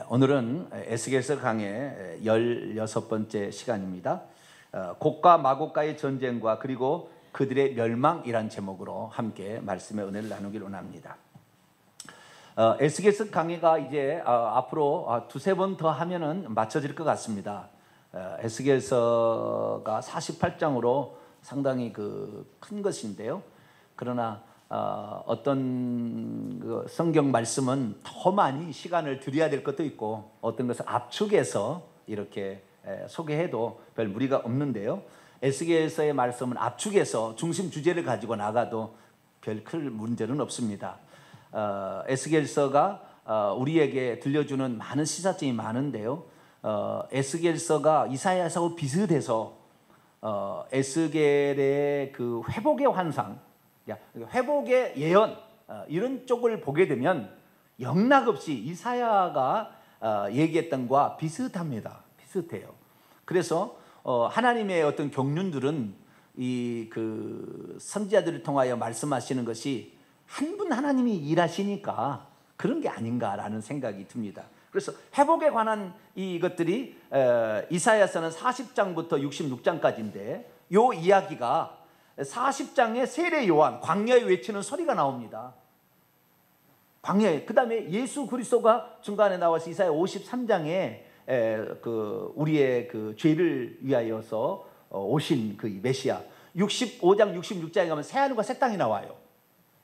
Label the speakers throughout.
Speaker 1: 오늘은 에스겔서 강의 16번째 시간입니다. 곡과 마곡과의 전쟁과 그리고 그들의 멸망이란 제목으로 함께 말씀의 은혜를 나누기를 원합니다. 에스겔서 강의가 이제 앞으로 두세 번 더 하면은 맞춰질 것 같습니다. 에스겔서가 48장으로 상당히 큰 것인데요. 그러나 어떤 성경 말씀은 더 많이 시간을 들여야 될 것도 있고 어떤 것을 압축해서 이렇게 소개해도 별 무리가 없는데요. 에스겔서의 말씀은 압축해서 중심 주제를 가지고 나가도 별 큰 문제는 없습니다. 에스겔서가 우리에게 들려주는 많은 시사점이 많은데요. 에스겔서가 이사야서하고 비슷해서 에스겔의 그 회복의 환상, 회복의 예언, 이런 쪽을 보게 되면 영락없이 이사야가 얘기했던 것과 비슷합니다. 비슷해요. 그래서 하나님의 어떤 경륜들은 이 선지자들을 통하여 말씀하시는 것이 한 분 하나님이 일하시니까 그런 게 아닌가라는 생각이 듭니다. 그래서 회복에 관한 이것들이 이사야서는 40장부터 66장까지인데 이 이야기가 40장의 세례 요한 광야에 외치는 소리가 나옵니다. 광야에. 그 다음에 예수 그리스도가 중간에 나와서 이사야 53장에 우리의 죄를 위하여서 오신 메시아. 65장 66장에 가면 새하늘과 새 땅이 나와요.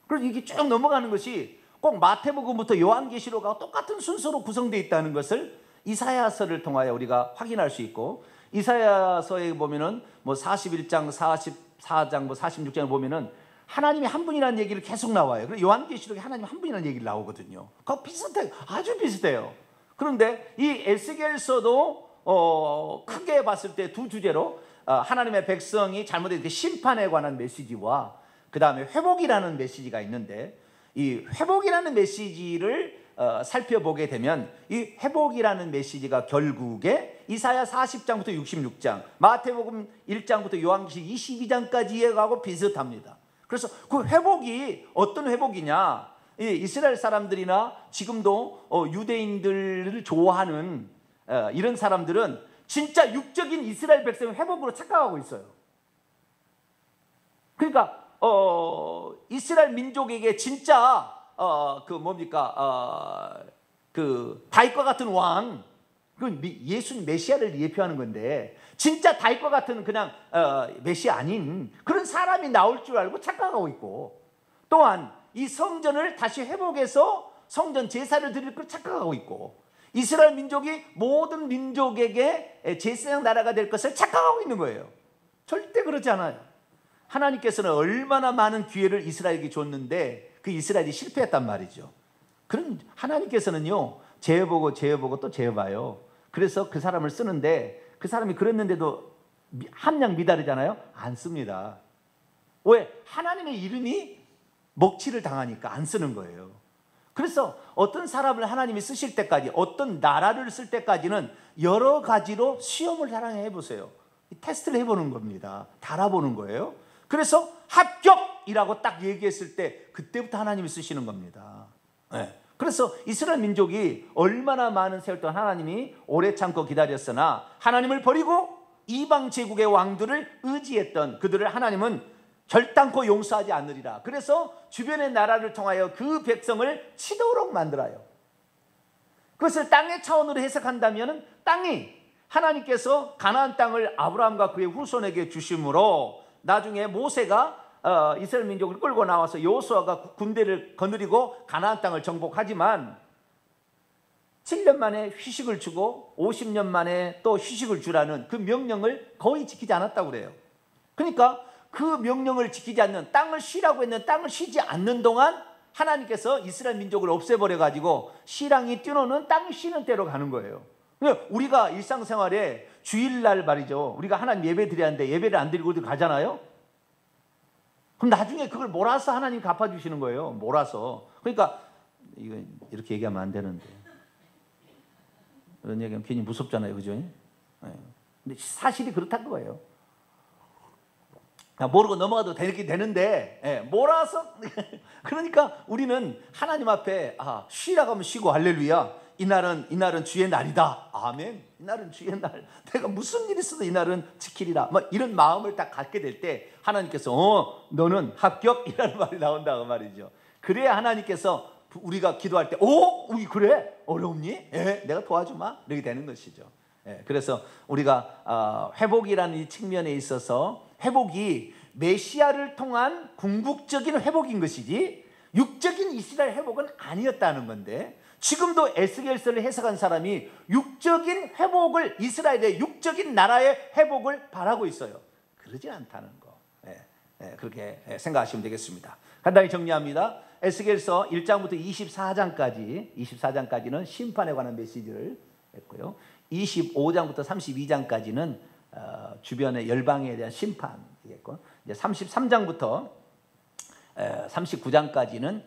Speaker 1: 그래서 이게 쭉 넘어가는 것이 꼭 마태복음부터 요한계시록과 똑같은 순서로 구성되어 있다는 것을 이사야서를 통하여 우리가 확인할 수 있고, 이사야서에 보면은 41장, 44장, 46장에 보면은 하나님이 한 분이라는 얘기를 계속 나와요. 그리고 요한계시록에 하나님 한 분이라는 얘기를 나오거든요. 그거 비슷해요. 아주 비슷해요. 그런데 이 에스겔서도 크게 봤을 때 두 주제로 하나님의 백성이 잘못된 심판에 관한 메시지와 그 다음에 회복이라는 메시지가 있는데, 이 회복이라는 메시지를 살펴보게 되면 이 회복이라는 메시지가 결국에 이사야 40장부터 66장, 마태복음 1장부터 요한계시록 22장까지에 가고 비슷합니다. 그래서 그 회복이 어떤 회복이냐, 이스라엘 사람들이나 지금도 유대인들을 좋아하는 이런 사람들은 진짜 육적인 이스라엘 백성의 회복으로 착각하고 있어요. 그러니까 이스라엘 민족에게 진짜 다윗과 같은 왕, 예수님 메시아를 예표하는 건데, 진짜 다윗과 같은 그냥 메시아 아닌 그런 사람이 나올 줄 알고 착각하고 있고, 또한 이 성전을 다시 회복해서 성전 제사를 드릴 걸 착각하고 있고, 이스라엘 민족이 모든 민족에게 제사장 나라가 될 것을 착각하고 있는 거예요. 절대 그렇지 않아요. 하나님께서는 얼마나 많은 기회를 이스라엘에게 줬는데 그 이스라엘이 실패했단 말이죠. 그럼 하나님께서는요, 재어보고 또 재어봐요. 그래서 그 사람을 쓰는데, 그 사람이 그랬는데도 함량 미달이잖아요. 안 씁니다. 왜? 하나님의 이름이 먹칠을 당하니까 안 쓰는 거예요. 그래서 어떤 사람을 하나님이 쓰실 때까지, 어떤 나라를 쓸 때까지는 여러 가지로 시험을 사랑해 보세요. 테스트를 해보는 겁니다. 달아보는 거예요. 그래서 합격이라고 딱 얘기했을 때 그때부터 하나님이 쓰시는 겁니다. 네. 그래서 이스라엘 민족이 얼마나 많은 세월 동안 하나님이 오래 참고 기다렸으나 하나님을 버리고 이방 제국의 왕들을 의지했던 그들을 하나님은 결단코 용서하지 않으리라. 그래서 주변의 나라를 통하여 그 백성을 치도록 만들어요. 그것을 땅의 차원으로 해석한다면 땅이 하나님께서 가나안 땅을 아브라함과 그의 후손에게 주심으로 나중에 모세가 이스라엘 민족을 끌고 나와서 여호수아가 군대를 거느리고 가나안 땅을 정복하지만 7년 만에 휴식을 주고 50년 만에 또 휴식을 주라는 그 명령을 거의 지키지 않았다고 그래요. 그러니까 그 명령을 지키지 않는, 땅을 쉬라고 했는 땅을 쉬지 않는 동안 하나님께서 이스라엘 민족을 없애버려 가지고 시랑이 뛰노는 땅이 쉬는 때로 가는 거예요. 우리가 일상생활에 주일날 말이죠, 우리가 하나님 예배 드려야 하는데 예배를 안 드리고 가잖아요. 그럼 나중에 그걸 몰아서 하나님 갚아주시는 거예요. 몰아서. 그러니까 이거 이렇게 얘기하면 안 되는데, 이런 얘기하면 괜히 무섭잖아요, 그죠? 네. 근데 사실이 그렇다는 거예요. 모르고 넘어가도 되는데 몰아서 그러니까 우리는 하나님 앞에 쉬라고 하면 쉬고 할렐루야, 이날은 주의 날이다. 아멘. 이날은 주의 날. 내가 무슨 일이 있어도 이날은 지키리라. 뭐 이런 마음을 딱 갖게 될 때 하나님께서 너는 합격이라는 말이 나온다고 말이죠. 그래야 하나님께서 우리가 기도할 때 우리 그래? 어려움니? 내가 도와주마. 이렇게 되는 것이죠. 그래서 우리가 회복이라는 이 측면에 있어서 회복이 메시아를 통한 궁극적인 회복인 것이지 육적인 이스라엘 회복은 아니었다는 건데, 지금도 에스겔서를 해석한 사람이 육적인 회복을, 이스라엘의 육적인 나라의 회복을 바라고 있어요. 그러지 않다는 거. 그렇게 생각하시면 되겠습니다. 간단히 정리합니다. 에스겔서 1장부터 24장까지는 심판에 관한 메시지를 했고요. 25장부터 32장까지는 주변의 열방에 대한 심판이겠고, 이제 33장부터 39장까지는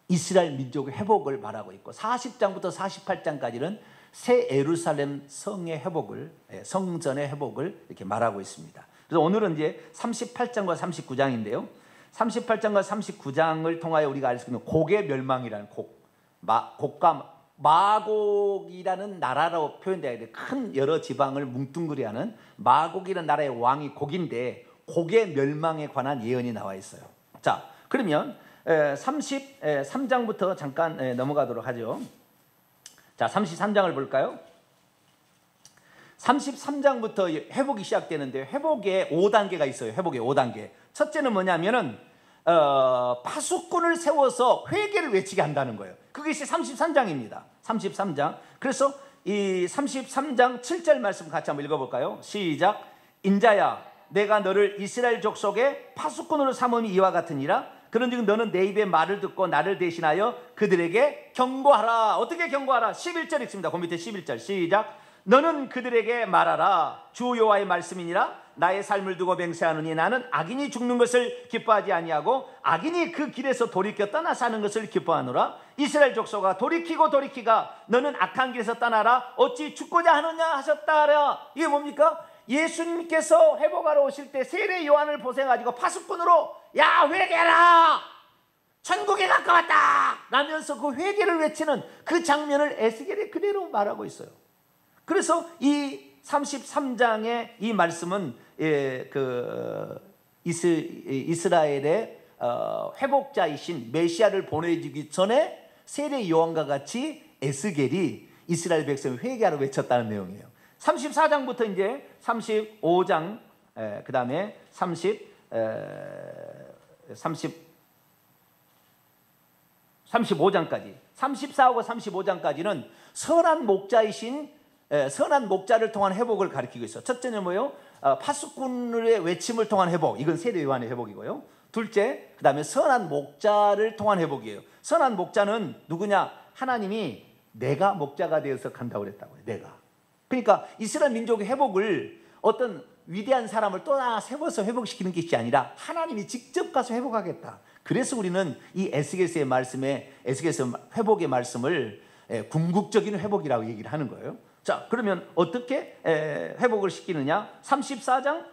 Speaker 1: 이스라엘 민족의 회복을 말하고 있고, 40장부터 48장까지는 새 예루살렘 성의 회복을, 성전의 회복을 이렇게 말하고 있습니다. 그래서 오늘은 이제 38장과 39장인데요. 38장과 39장을 통하여 우리가 알 수 있는 곡의 멸망이라는 곡과 마곡이라는 나라로 표현되어야 돼. 큰 여러 지방을 뭉뚱그려하는 마곡이라는 나라의 왕이 곡인데, 곡의 멸망에 관한 예언이 나와 있어요. 자, 그러면 33장부터 잠깐 넘어가도록 하죠. 자, 33장을 볼까요? 33장부터 회복이 시작되는데, 회복에 5단계가 있어요. 회복의 5단계. 첫째는 뭐냐면은 파수꾼을 세워서 회개를 외치게 한다는 거예요. 그것이 33장입니다. 33장. 그래서 이 33장 7절 말씀 같이 한번 읽어볼까요? 시작. 인자야, 내가 너를 이스라엘 족속의 파수꾼으로 삼음이 이와 같으니라. 그런즉 너는 내 입의 말을 듣고 나를 대신하여 그들에게 경고하라. 어떻게 경고하라? 11절 읽습니다. 그 밑에 11절 시작. 너는 그들에게 말하라. 주 여호와의 말씀이니라. 나의 삶을 두고 맹세하노니 나는 악인이 죽는 것을 기뻐하지 아니하고 악인이 그 길에서 돌이켜 떠나 사는 것을 기뻐하노라. 이스라엘 족속아, 돌이키가 너는 악한 길에서 떠나라. 어찌 죽고자 하느냐 하셨다라. 이게 뭡니까? 예수님께서 회복하러 오실 때 세례 요한을 보내가지고 파수꾼으로 야, 회개하라, 천국에 가까웠다 라면서 그 회개를 외치는 그 장면을 에스겔이 그대로 말하고 있어요. 그래서 이 33장의 이 말씀은 이스라엘의 회복자이신 메시아를 보내주기 전에 세례 요한과 같이 에스겔이 이스라엘 백성을 회개하러 외쳤다는 내용이에요. 34장부터 이제 35장, 그 다음에 35장까지, 34하고 35장까지는 선한 목자를 통한 회복을 가리키고 있어요. 첫째는 뭐예요? 파수꾼의 외침을 통한 회복. 이건 세례 요한의 회복이고요. 둘째, 그 다음에 선한 목자를 통한 회복이에요. 선한 목자는 누구냐? 하나님이 내가 목자가 되어서 간다고 그랬다고요. 내가. 그러니까 이스라엘 민족의 회복을 어떤 위대한 사람을 또 하나 세워서 회복시키는 것이 아니라 하나님이 직접 가서 회복하겠다. 그래서 우리는 이 에스겔서의 말씀에, 에스겔서 회복의 말씀을 궁극적인 회복이라고 얘기를 하는 거예요. 자, 그러면 어떻게 회복을 시키느냐? 34장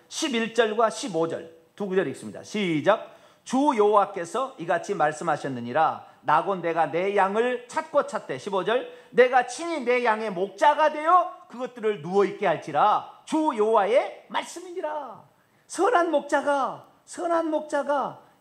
Speaker 1: 11절과 15절 두 구절 읽습니다. 시작. 주 여호와께서 이같이 말씀하셨느니라. 나곧 내가 내 양을 찾고 찾되. 15절. 내가 친히 내 양의 목자가 되어 그것들을 누워있게 할지라. 주 여호와의 말씀이니라. 선한 목자가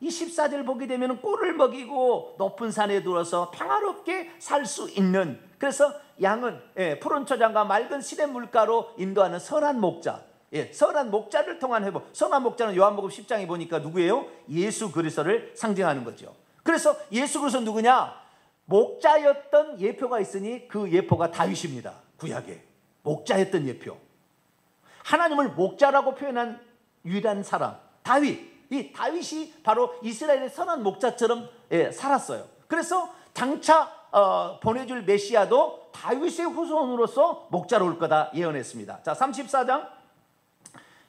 Speaker 1: 24절 보게 되면 꿀을 먹이고 높은 산에 들어서 평화롭게 살 수 있는, 그래서 양은 푸른 초장과 맑은 시냇 물가로 인도하는 선한 목자, 선한 목자를 통한 회복. 선한 목자는 요한복음 10장에 보니까 누구예요? 예수 그리스도를 상징하는 거죠. 그래서 예수 그리스도 누구냐? 목자였던 예표가 있으니 그 예표가 다윗입니다. 구약에 목자였던 예표. 하나님을 목자라고 표현한 유일한 사람 다윗. 이 다윗이 바로 이스라엘의 선한 목자처럼 살았어요. 그래서 장차 보내줄 메시아도 다윗의 후손으로서 목자로 올 거다 예언했습니다. 자, 34장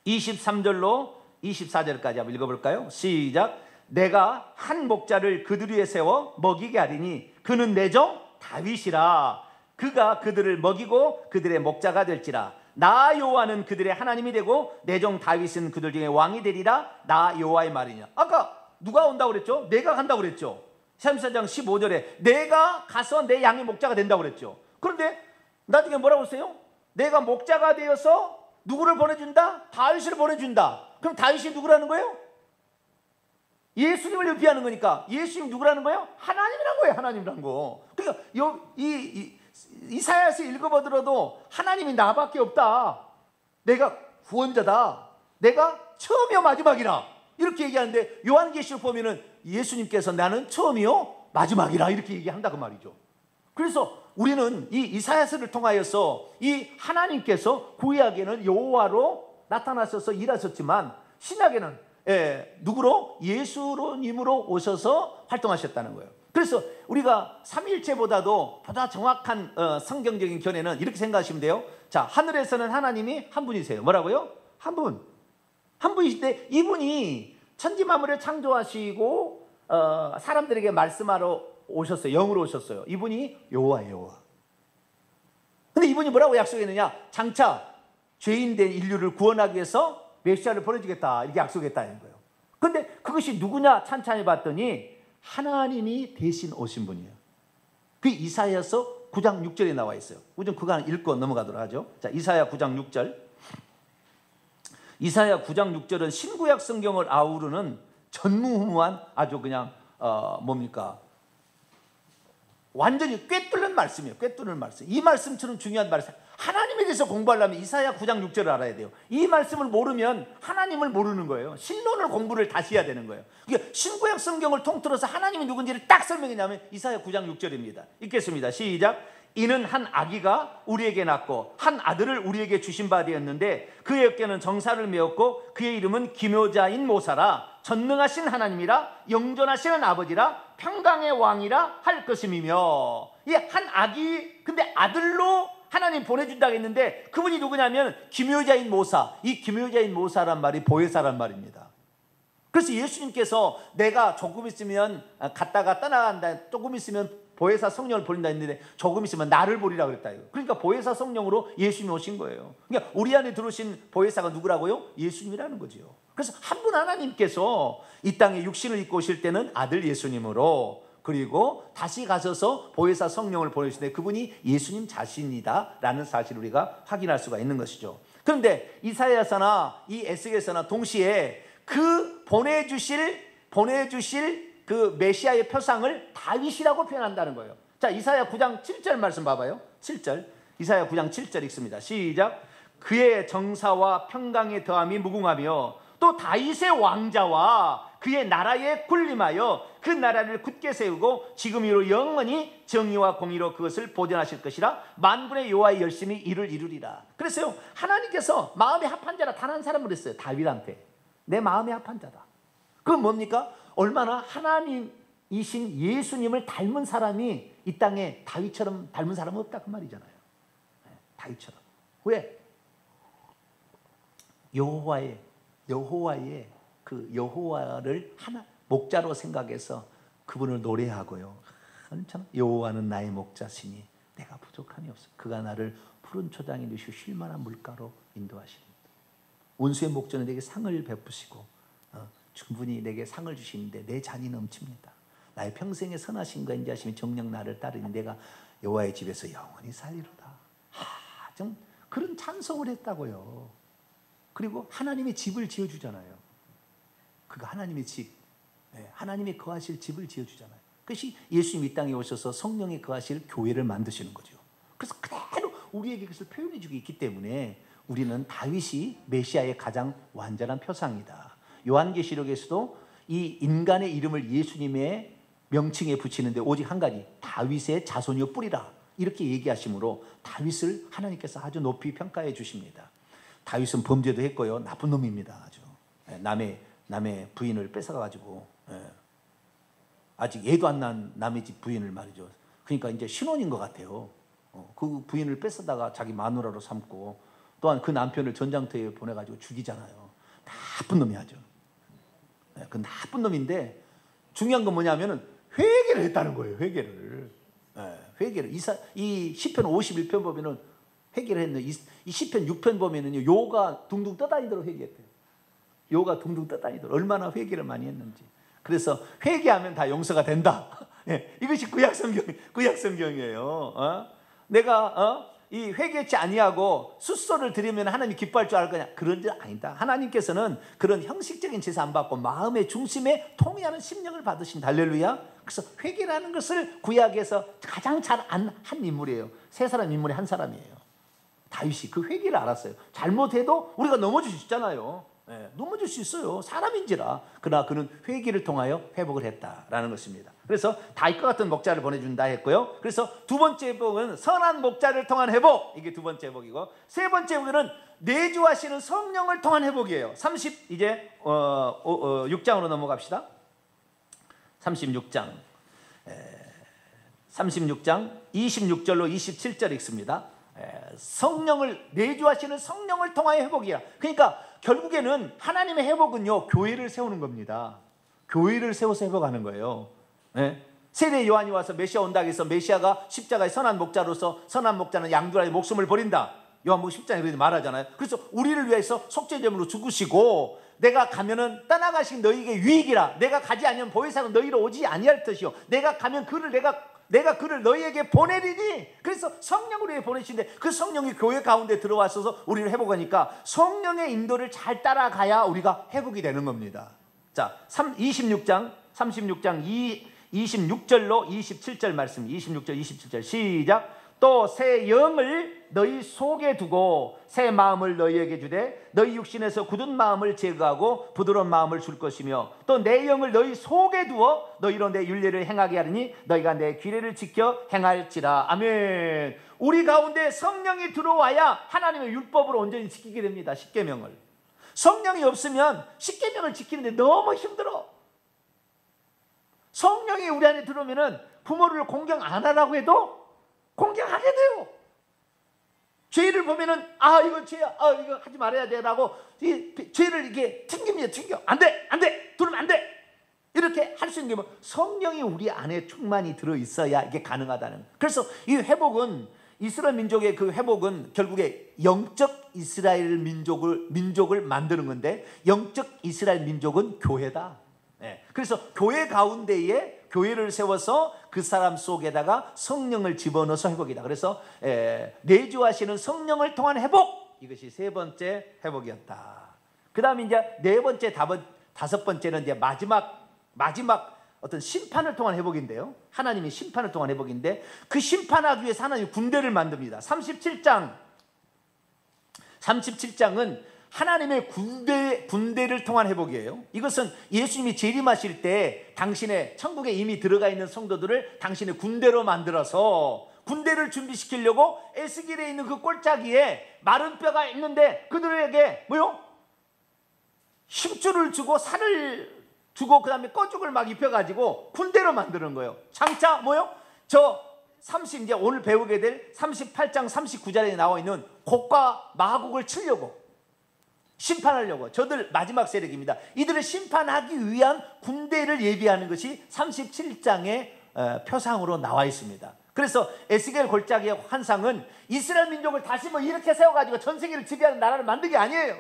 Speaker 1: 23절로 24절까지 한번 읽어볼까요? 시작. 내가 한 목자를 그들 위에 세워 먹이게 하리니 그는 내 종 다윗이라. 그가 그들을 먹이고 그들의 목자가 될지라. 나 여호와는 그들의 하나님이 되고 내 종 다윗은 그들 중에 왕이 되리라. 나 여호와의 말이냐. 아까 누가 온다고 그랬죠? 내가 간다고 그랬죠. 34장 15절에 내가 가서 내 양의 목자가 된다고 그랬죠. 그런데 나중에 뭐라고 했어요? 내가 목자가 되어서 누구를 보내준다? 다윗을 보내준다. 그럼 다윗이 누구라는 거예요? 예수님을 의미하는 거니까 예수님 누구라는 거예요? 하나님이란 거예요. 하나님이란 거. 그러니까 이사야서 읽어보더라도 하나님이 나밖에 없다. 내가 구원자다. 내가 처음이요 마지막이라. 이렇게 얘기하는데 요한계시록 보면은 예수님께서 나는 처음이요 마지막이라 이렇게 얘기한다고 말이죠. 그래서 우리는 이 이사야서를 통하여서 이 하나님께서 구약에는 여호와로 나타나셔서 일하셨지만 신약에는 누구로? 예수님으로 오셔서 활동하셨다는 거예요. 그래서 우리가 삼위일체보다도 보다 정확한 성경적인 견해는 이렇게 생각하시면 돼요. 자, 하늘에서는 하나님이 한 분이세요. 뭐라고요? 한 분. 한 분이신데 이분이 천지만물을 창조하시고 사람들에게 말씀하러 오셨어요. 영으로 오셨어요. 이분이 여호와예요. 여호와. 근데 이분이 뭐라고 약속했느냐? 장차 죄인된 인류를 구원하기 위해서 메시아를 보내주겠다 이렇게 약속했다는 거예요. 그런데 그것이 누구냐 찬찬히 봤더니 하나님이 대신 오신 분이에요. 그 이사야서 9장 6절에 나와 있어요. 우선 그거 읽고 넘어가도록 하죠. 자, 이사야 9장 6절. 이사야 9장 6절은 신구약 성경을 아우르는 전무후무한 아주 그냥 뭡니까? 완전히 꿰뚫는 말씀이에요. 꿰뚫는 말씀. 이 말씀처럼 중요한 말씀. 하나님에 대해서 공부하려면 이사야 9장 6절을 알아야 돼요. 이 말씀을 모르면 하나님을 모르는 거예요. 신론을 공부를 다시 해야 되는 거예요. 그러니까 신구약 성경을 통틀어서 하나님이 누군지를 딱 설명했냐면 이사야 9장 6절입니다. 읽겠습니다. 시작. 이는 한 아기가 우리에게 낳고 한 아들을 우리에게 주신 바 되었는데 그의 어깨는 정사를 메었고 그의 이름은 기묘자인 모사라 전능하신 하나님이라 영존하시는 아버지라 평강의 왕이라 할 것임이며. 이 한 아기 근데 아들로 하나님 보내준다고 했는데 그분이 누구냐면 기묘자인 모사. 이 기묘자인 모사란 말이 보혜사란 말입니다. 그래서 예수님께서 내가 조금 있으면 갔다가 떠나간다, 조금 있으면 보혜사 성령을 보낸다 했는데 조금 있으면 나를 보리라 그랬다. 그러니까 보혜사 성령으로 예수님이 오신 거예요. 그러니까 우리 안에 들어오신 보혜사가 누구라고요? 예수님이라는 거죠. 그래서 한 분 하나님께서 이 땅에 육신을 입고 오실 때는 아들 예수님으로, 그리고 다시 가셔서 보혜사 성령을 보내시는데 그분이 예수님 자신이다라는 사실을 우리가 확인할 수가 있는 것이죠. 그런데 이사야서나 이 에스겔서나 동시에 그 보내주실 그 메시아의 표상을 다윗이라고 표현한다는 거예요. 자, 이사야 9장 7절 말씀 봐봐요. 7절. 이사야 9장 7절 읽습니다. 시작. 그의 정사와 평강의 더함이 무궁하며 또 다윗의 왕자와 그의 나라에 군림하여 그 나라를 굳게 세우고 지금으로 영원히 정의와 공의로 그것을 보존하실 것이라 만군의 여호와의 열심히 이를 이루리라. 그래서요, 하나님께서 마음에 합한 자라 단 한 사람을 했어요. 다윗한테. 내 마음에 합한 자다. 그건 뭡니까? 얼마나 하나님이신 예수님을 닮은 사람이 이 땅에 다윗처럼 닮은 사람은 없다 그 말이잖아요. 다윗처럼. 왜? 여호와의 그 여호와를 하나 목자로 생각해서 그분을 노래하고요. 참 여호와는 나의 목자시니 내가 부족함이 없어. 그가 나를 푸른 초장에 누시고 쉴 만한 물가로 인도하십니다. 원수의 목전에 내게 상을 베푸시고 충분히 내게 상을 주시는데 내 잔이 넘칩니다. 나의 평생의 선하심과 인자심이 정녕 나를 따르니 내가 여호와의 집에서 영원히 살리로다. 좀 그런 찬송을 했다고요. 그리고 하나님의 집을 지어주잖아요. 그가 하나님의 집, 하나님이 거하실 집을 지어주잖아요. 그것이 예수님이 이 땅에 오셔서 성령이 거하실 교회를 만드시는 거죠. 그래서 그대로 우리에게 그것을 표현해 주고 있기 때문에 우리는 다윗이 메시아의 가장 완전한 표상이다. 요한계시록에서도 이 인간의 이름을 예수님의 명칭에 붙이는데 오직 한 가지, 다윗의 자손이요 뿌리라 이렇게 얘기하시므로 다윗을 하나님께서 아주 높이 평가해 주십니다. 다윗은 범죄도 했고요, 나쁜 놈입니다. 아주 남의 부인을 뺏어가지고 아직 애도 안 난 남의 집 부인을 말이죠. 그러니까 이제 신혼인 것 같아요. 그 부인을 뺏어다가 자기 마누라로 삼고 또한 그 남편을 전장터에 보내가지고 죽이잖아요. 나쁜 놈이 하죠. 그 나쁜 놈인데 중요한 건 뭐냐면은 회개를 했다는 거예요. 회개를. 이 시편 51편 보면은 회개를 했는데 이 시편 6편 보면은요, 요가 둥둥 떠다니도록 회개했대요. 요가 둥둥 떠다니도록 얼마나 회개를 많이 했는지. 그래서 회개하면 다 용서가 된다. 예, 이것이 구약 성경이에요. 내가 이 회개치 아니하고 숫소를 드리면 하나님이 기뻐할 줄 알 거냐? 그런 줄 아니다. 하나님께서는 그런 형식적인 제사 안 받고 마음의 중심에 통해하는 심령을 받으신다. 할렐루야. 그래서 회개라는 것을 구약에서 가장 잘 한 인물이에요. 세 사람 인물의 한 사람이에요. 다윗이 그 회개를 알았어요. 잘못해도 우리가 넘어질 수 있잖아요. 네, 넘어질 수 있어요. 사람인지라. 그러나 그는 회개를 통하여 회복을 했다라는 것입니다. 그래서 다윗과 같은 목자를 보내준다 했고요. 그래서 두 번째 회복은 선한 목자를 통한 회복. 이게 두 번째 회복이고, 세 번째 회복은 내주하시는 성령을 통한 회복이에요. 6장으로 넘어갑시다. 36장 26절로 27절 읽습니다. 성령을 내주하시는 성령을 통하여 회복이야. 그러니까 결국에는 하나님의 회복은요, 교회를 세우는 겁니다. 교회를 세워서 회복하는 거예요. 세례 요한이 와서 메시아 온다 해서 메시아가 십자가의 선한 목자로서, 선한 목자는 양들의 목숨을 버린다, 요한복음 10장에 그렇게 말하잖아요. 그래서 우리를 위해서 속죄제물로 죽으시고, 내가 가면은 떠나가신 너희에게 유익이라, 내가 가지 아니하면 보혜사가 너희로 오지 아니할 것이요, 내가 가면 내가 그를 너희에게 보내리니. 그래서 성령을 위해 보내신데, 그 성령이 교회 가운데 들어와서 우리를 회복하니까 성령의 인도를 잘 따라가야 우리가 회복이 되는 겁니다. 자, 36장 26절로 27절 말씀, 26절 27절 시작. 또 새 영을 너희 속에 두고 새 마음을 너희에게 주되 너희 육신에서 굳은 마음을 제거하고 부드러운 마음을 줄 것이며, 또 내 영을 너희 속에 두어 너희로 내 율례를 행하게 하리니 너희가 내 규례를 지켜 행할지라. 아멘. 우리 가운데 성령이 들어와야 하나님의 율법을 온전히 지키게 됩니다. 십계명을. 성령이 없으면 십계명을 지키는데 너무 힘들어. 성령이 우리 안에 들어오면은 부모를 공경 안 하라고 해도 공경하게 돼요. 죄를 보면은 이건 죄야, 이거 하지 말아야 돼라고 이 죄를 이게 튕겨. 안 돼, 들으면 안 돼. 이렇게 할 수 있는 게 뭐, 성령이 우리 안에 충만히 들어 있어야 이게 가능하다는. 그래서 이 회복은, 이스라엘 민족의 그 회복은 결국에 영적 이스라엘 민족을 만드는 건데, 영적 이스라엘 민족은 교회다. 그래서 교회 가운데에 교회를 세워서 그 사람 속에다가 성령을 집어넣어서 회복이다. 그래서 내주하시는 성령을 통한 회복, 이것이 세 번째 회복이었다. 그 다음에 이제 네 번째, 다섯 번째는 이제 마지막 어떤 심판을 통한 회복인데요. 하나님이 심판을 통한 회복인데, 그 심판하기 위해서 하나님이 군대를 만듭니다. 37장은 하나님의 군대를 통한 회복이에요. 이것은 예수님이 재림하실 때 당신의 천국에 이미 들어가 있는 성도들을 당신의 군대로 만들어서 군대를 준비시키려고 에스겔에 있는 그 꼴짜기에 마른 뼈가 있는데 그들에게 힘줄을 주고 살을 주고 그 다음에 꺼죽을 막 입혀가지고 군대로 만드는 거예요. 장차 이제 오늘 배우게 될 38장 39절에 나와 있는 곡과 마곡을 치려고, 심판하려고, 저들 마지막 세력입니다. 이들을 심판하기 위한 군대를 예비하는 것이 37장의 표상으로 나와 있습니다. 그래서 에스겔 골짜기의 환상은 이스라엘 민족을 다시 이렇게 세워가지고 전 세계를 지배하는 나라를 만든 게 아니에요.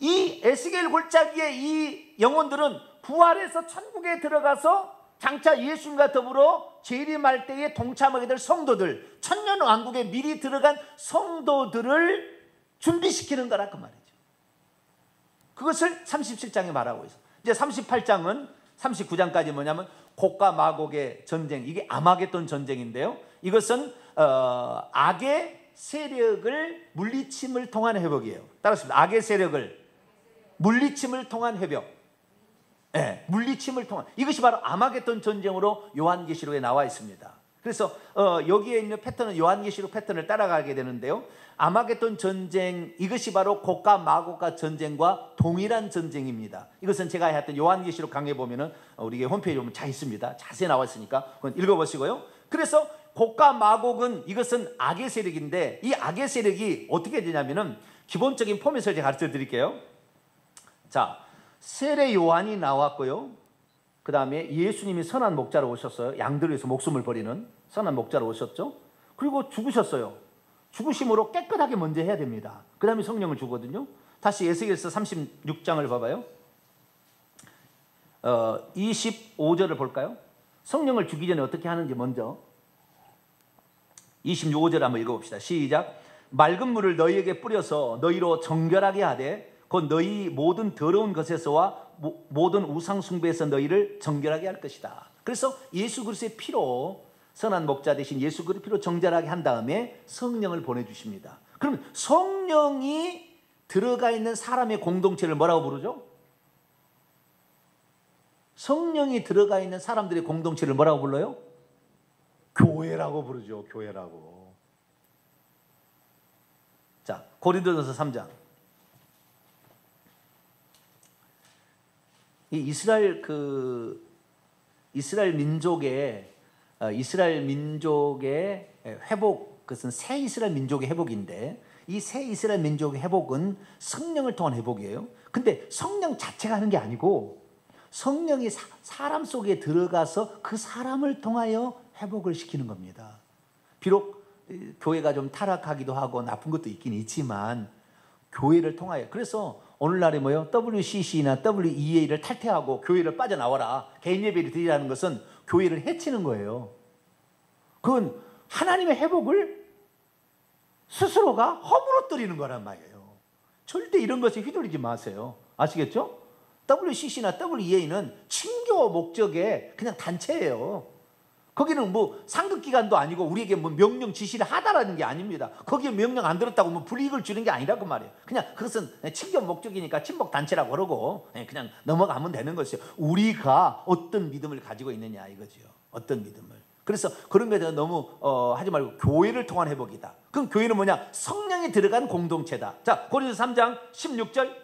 Speaker 1: 이 에스겔 골짜기의 이 영혼들은 부활해서 천국에 들어가서 장차 예수님과 더불어 재림할 때에 동참하게 될 성도들, 천년왕국에 미리 들어간 성도들을 준비시키는 거라 그 말이죠. 그것을 37장에 말하고 있어요. 이제 38장은 39장까지 뭐냐면 곡과 마곡의 전쟁, 이게 아마겟돈 전쟁인데요. 이것은 악의 세력을 물리침을 통한 회복이에요. 따라서 악의 세력을 물리침을 통한 회복. 물리침을 통한, 이것이 바로 아마겟돈 전쟁으로 요한계시록에 나와 있습니다. 그래서 여기에 있는 패턴은 요한계시록 패턴을 따라가게 되는데요. 아마겟돈 전쟁, 이것이 바로 곡과 마곡과 전쟁과 동일한 전쟁입니다. 이것은 제가 했던 요한계시록 강의 보면은 우리 홈페이지에 보면 잘 있습니다. 자세히 나와 있으니까 그건 읽어보시고요. 그래서 곡과 마곡은 이것은 악의 세력인데, 이 악의 세력이 어떻게 되냐면은 기본적인 포맷을 제가 가르쳐 드릴게요. 자, 세례 요한이 나왔고요. 그 다음에 예수님이 선한 목자로 오셨어요. 양들을 위해서 목숨을 버리는 선한 목자로 오셨죠. 그리고 죽으셨어요. 죽으심으로 깨끗하게 먼저 해야 됩니다. 그 다음에 성령을 주거든요. 다시 에스겔서 36장을 봐봐요. 25절을 볼까요? 성령을 주기 전에 어떻게 하는지 먼저 26절 한번 읽어봅시다. 시작. 맑은 물을 너희에게 뿌려서 너희로 정결하게 하되 곧 너희 모든 더러운 것에서와 모든 우상 숭배에서 너희를 정결하게 할 것이다. 그래서 예수 그리스도의 피로, 선한 목자 대신 예수 그리스도의 피로 정결하게 한 다음에 성령을 보내주십니다. 그럼 성령이 들어가 있는 사람의 공동체를 뭐라고 부르죠? 성령이 들어가 있는 사람들의 공동체를 뭐라고 불러요? 교회라고 부르죠. 교회라고. 자, 고린도전서 3장. 이 이스라엘 민족의 회복, 그것은 새 이스라엘 민족의 회복인데, 이 새 이스라엘 민족의 회복은 성령을 통한 회복이에요. 근데 성령 자체가 하는 게 아니고 성령이 사람 속에 들어가서 그 사람을 통하여 회복을 시키는 겁니다. 비록 교회가 좀 타락하기도 하고 나쁜 것도 있긴 있지만 교회를 통하여, 그래서 오늘날에 뭐요? WCC나 WEA를 탈퇴하고 교회를 빠져나와라, 개인 예배를 드리라는 것은 교회를 해치는 거예요. 그건 하나님의 회복을 스스로가 허물어뜨리는 거란 말이에요. 절대 이런 것에 휘둘리지 마세요. 아시겠죠? WCC나 WEA는 친교 목적의 그냥 단체예요. 거기는 뭐 상급기관도 아니고 우리에게 뭐 명령 지시를 하다라는 게 아닙니다. 거기에 명령 안 들었다고 뭐 불이익을 주는 게 아니라고 말이에요. 그냥 그것은 친교 목적이니까 친목 단체라고 그러고 그냥 넘어가면 되는 것이에요. 우리가 어떤 믿음을 가지고 있느냐 이거죠. 어떤 믿음을. 그래서 그런 거에 대해서 너무 하지 말고 교회를 통한 회복이다. 그럼 교회는 뭐냐? 성령이 들어간 공동체다. 자, 고린도서 3장 16절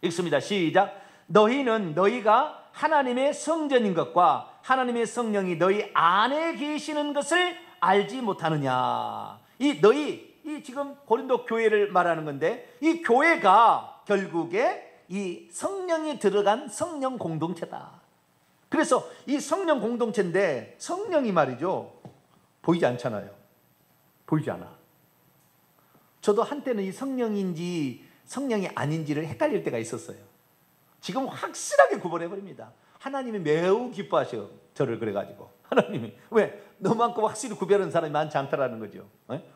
Speaker 1: 읽습니다. 시작. 너희는 너희가 하나님의 성전인 것과 하나님의 성령이 너희 안에 계시는 것을 알지 못하느냐. 이 지금 고린도 교회를 말하는 건데, 이 교회가 결국에 이 성령이 들어간 성령 공동체다. 그래서 이 성령 공동체인데 성령이 말이죠, 보이지 않잖아요. 보이지 않아. 저도 한때는 이 성령인지 성령이 아닌지를 헷갈릴 때가 있었어요. 지금 확실하게 구분해버립니다. 하나님이 매우 기뻐하셔, 저를. 그래가지고 하나님이 왜? 너만큼 확실히 구별하는 사람이 많지 않다라는 거죠.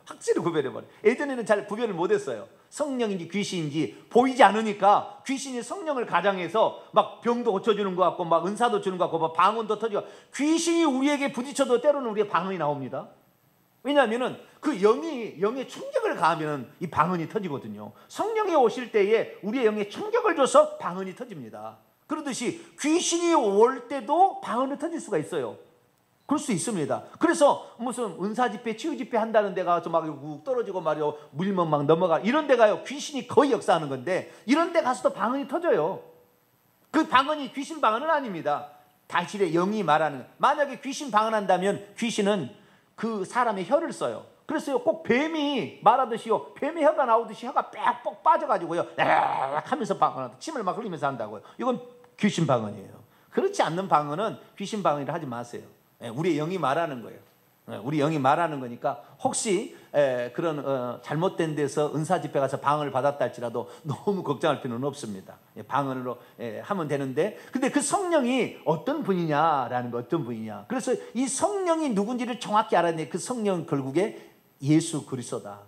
Speaker 1: 확실히 구별해버려. 예전에는 잘 구별을 못했어요. 성령인지 귀신인지 보이지 않으니까 귀신이 성령을 가장해서 막 병도 고쳐주는 것 같고 막 은사도 주는 것 같고 막 방언도 터지고, 귀신이 우리에게 부딪혀도 때로는 우리의 방언이 나옵니다. 왜냐하면 그 영에 충격을 가하면 이 방언이 터지거든요. 성령이 오실 때에 우리의 영에 충격을 줘서 방언이 터집니다. 그러듯이 귀신이 올 때도 방언이 터질 수가 있어요. 그럴 수 있습니다. 그래서 무슨 은사 집회, 치유 집회 한다는 데 가서 막 욱 떨어지고 말이요, 물면 막 넘어가, 이런 데 가요 귀신이 거의 역사하는 건데, 이런 데 가서도 방언이 터져요. 그 방언이 귀신 방언은 아닙니다. 다실의 영이 말하는. 만약에 귀신 방언한다면 귀신은 그 사람의 혀를 써요. 그래서 꼭 뱀이 말하듯이요, 뱀의 혀가 나오듯이 혀가 빽뻑 빠져가지고요 하면서 방언한다. 침을 막 흘리면서 한다고요. 이건 귀신 방언이에요. 그렇지 않는 방언은 귀신 방언이라 하지 마세요. 우리의 영이 말하는 거예요. 우리 영이 말하는 거니까 혹시 그런 잘못된 데서 은사 집회 가서 방언을 받았다 할지라도 너무 걱정할 필요는 없습니다. 방언으로 하면 되는데, 근데 그 성령이 어떤 분이냐라는 거, 어떤 분이냐. 그래서 이 성령이 누군지를 정확히 알아야 돼. 그 성령은 결국에 예수 그리스도다.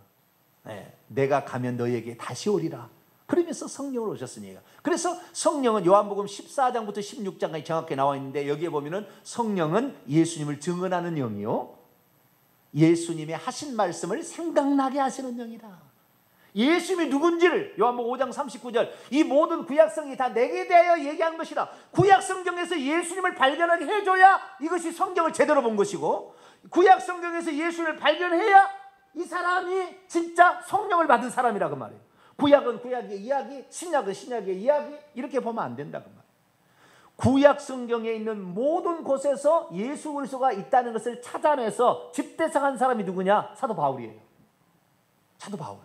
Speaker 1: 내가 가면 너희에게 다시 오리라. 그러면서 성령을 오셨으니까. 그래서 성령은 요한복음 14장부터 16장까지 정확히 나와 있는데, 여기에 보면은 성령은 예수님을 증언하는 영이요, 예수님의 하신 말씀을 생각나게 하시는 영이다. 예수님이 누군지를 요한복음 5장 39절, 이 모든 구약성이 다 내게 대하여 얘기한 것이라. 구약성경에서 예수님을 발견하게 해줘야 이것이 성경을 제대로 본 것이고, 구약성경에서 예수님을 발견해야 이 사람이 진짜 성령을 받은 사람이라고 말해요. 구약은 구약의 이야기, 신약은 신약의 이야기, 이렇게 보면 안 된다고 말해요. 구약 성경에 있는 모든 곳에서 예수 그리스도가 있다는 것을 찾아내서 집대성한 사람이 누구냐? 사도 바울이에요. 사도 바울.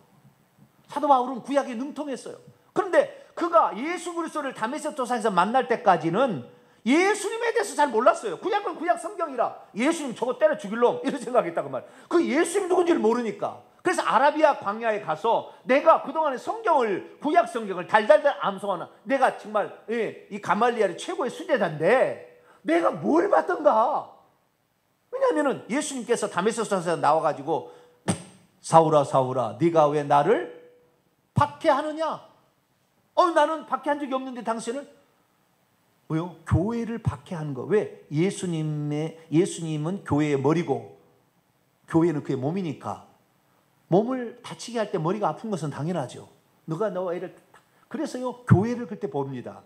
Speaker 1: 사도 바울은 구약에 능통했어요. 그런데 그가 예수 그리스도를 다메섹 도상에서 만날 때까지는 예수님에 대해서 잘 몰랐어요. 구약은 구약 성경이라 예수님 저거 때려 죽일 놈, 이런 생각했다고 말이에요. 그 예수님 누군지를 모르니까. 그래서 아라비아 광야에 가서 내가 그동안에 성경을, 구약 성경을 달달달 암송하는, 내가 정말 이 가말리엘의 최고의 수제자인데 내가 뭘 받던가. 왜냐하면 예수님께서 다메섹에서 나와가지고 사울아 사울아 네가 왜 나를 박해하느냐. 나는 박해한 적이 없는데 당신을. 뭐요? 교회를 박해하는 거. 왜? 예수님은 교회의 머리고 교회는 그의 몸이니까. 몸을 다치게 할 때 머리가 아픈 것은 당연하죠. 너가 너와 애를. 그래서요, 교회를 그때 봅니다.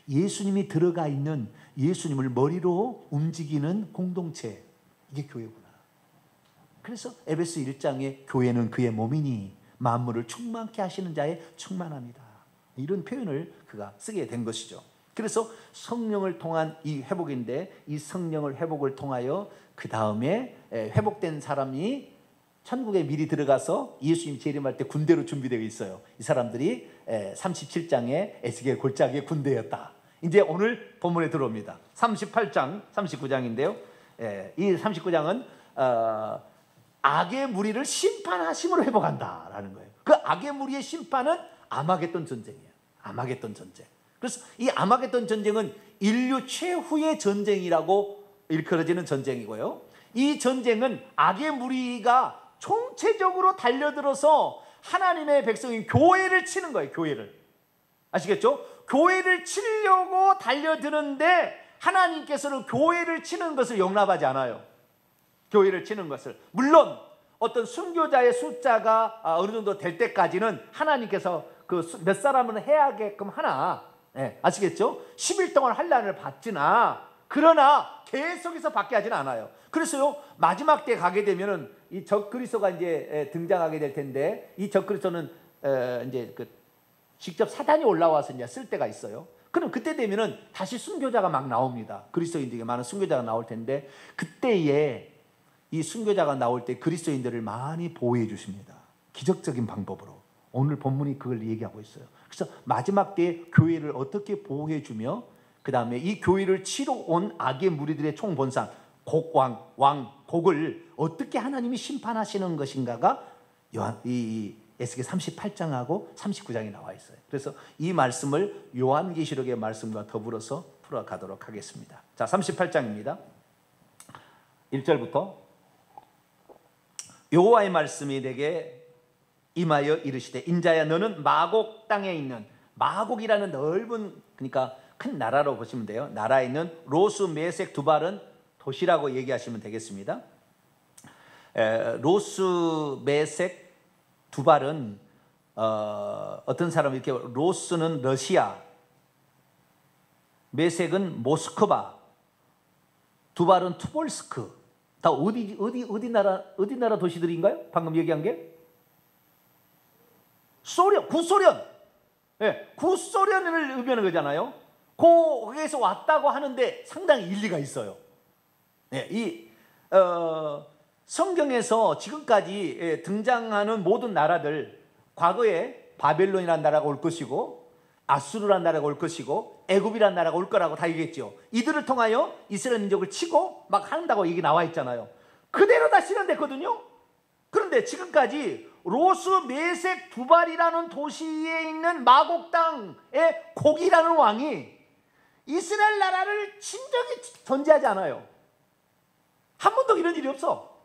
Speaker 1: 예수님이 들어가 있는, 예수님을 머리로 움직이는 공동체, 이게 교회구나. 그래서 에베소 1장에 교회는 그의 몸이니 만물을 충만케 하시는 자의 충만합니다. 이런 표현을 그가 쓰게 된 것이죠. 그래서 성령을 통한 이 회복인데, 이 성령을 회복을 통하여 그 다음에 회복된 사람이 천국에 미리 들어가서 예수님 재림할 때 군대로 준비되어 있어요. 이 사람들이 37장에 에스겔 골짜기의 군대였다. 이제 오늘 본문에 들어옵니다. 38장, 39장인데요. 이 39장은 악의 무리를 심판하심으로 회복한다라는 거예요. 그 악의 무리의 심판은 아마겟돈 전쟁이에요. 아마겟돈 전쟁. 그래서 이 아마겟돈 전쟁은 인류 최후의 전쟁이라고 일컬어지는 전쟁이고요. 이 전쟁은 악의 무리가 총체적으로 달려들어서 하나님의 백성인 교회를 치는 거예요. 교회를. 아시겠죠? 교회를 치려고 달려드는데 하나님께서는 교회를 치는 것을 용납하지 않아요. 교회를 치는 것을. 물론 어떤 순교자의 숫자가 어느 정도 될 때까지는 하나님께서 그 몇 사람은 해야게끔 하나. 아시겠죠? 10일 동안 환난을 받지나, 그러나 계속해서 받게 하지는 않아요. 그래서요, 마지막 때 가게 되면은 이 적그리스도가 이제 등장하게 될 텐데, 이 적그리스도는 이제 직접 사단이 올라와서 이제 쓸 때가 있어요. 그럼 그때 되면은 다시 순교자가 막 나옵니다. 그리스도인들에게 많은 순교자가 나올 텐데, 그때에 이 순교자가 나올 때 그리스도인들을 많이 보호해 주십니다. 기적적인 방법으로. 오늘 본문이 그걸 얘기하고 있어요. 그래서 마지막 때 교회를 어떻게 보호해 주며, 그 다음에 이 교회를 치러 온 악의 무리들의 총본상, 곡을 어떻게 하나님이 심판하시는 것인가가 이 에스겔 38장하고 39장에 나와 있어요. 그래서 이 말씀을 요한계시록의 말씀과 더불어서 풀어가도록 하겠습니다. 자, 38장입니다. 1절부터 여호와의 말씀이 내게 임하여 이르시되, 인자야 너는 마곡 땅에 있는, 마곡이라는 넓은, 그러니까 큰 나라로 보시면 돼요. 나라에 있는 로스, 메색, 두발은 도시라고 얘기하시면 되겠습니다. 로스, 메색, 두발은 어떤 사람은 이렇게, 로스는 러시아, 메색은 모스크바, 두발은 투볼스크. 다 어디 나라 도시들인가요? 방금 얘기한 게 소련, 구소련. 구소련을 의미하는 거잖아요. 거기에서 왔다고 하는데 상당히 일리가 있어요. 성경에서 지금까지 등장하는 모든 나라들, 과거에 바벨론이라는 나라가 올 것이고, 아수르라는 나라가 올 것이고, 애굽이라는 나라가 올 거라고 다 얘기했죠. 이들을 통하여 이스라엘 민족을 치고 막 한다고 얘기 나와 있잖아요. 그대로 다 실현됐거든요. 그런데 지금까지 로스, 메색, 두발이라는 도시에 있는 마곡 땅의 곡이라는 왕이 이스라엘 나라를 진정히 존재하지 않아요. 한 번도 이런 일이 없어.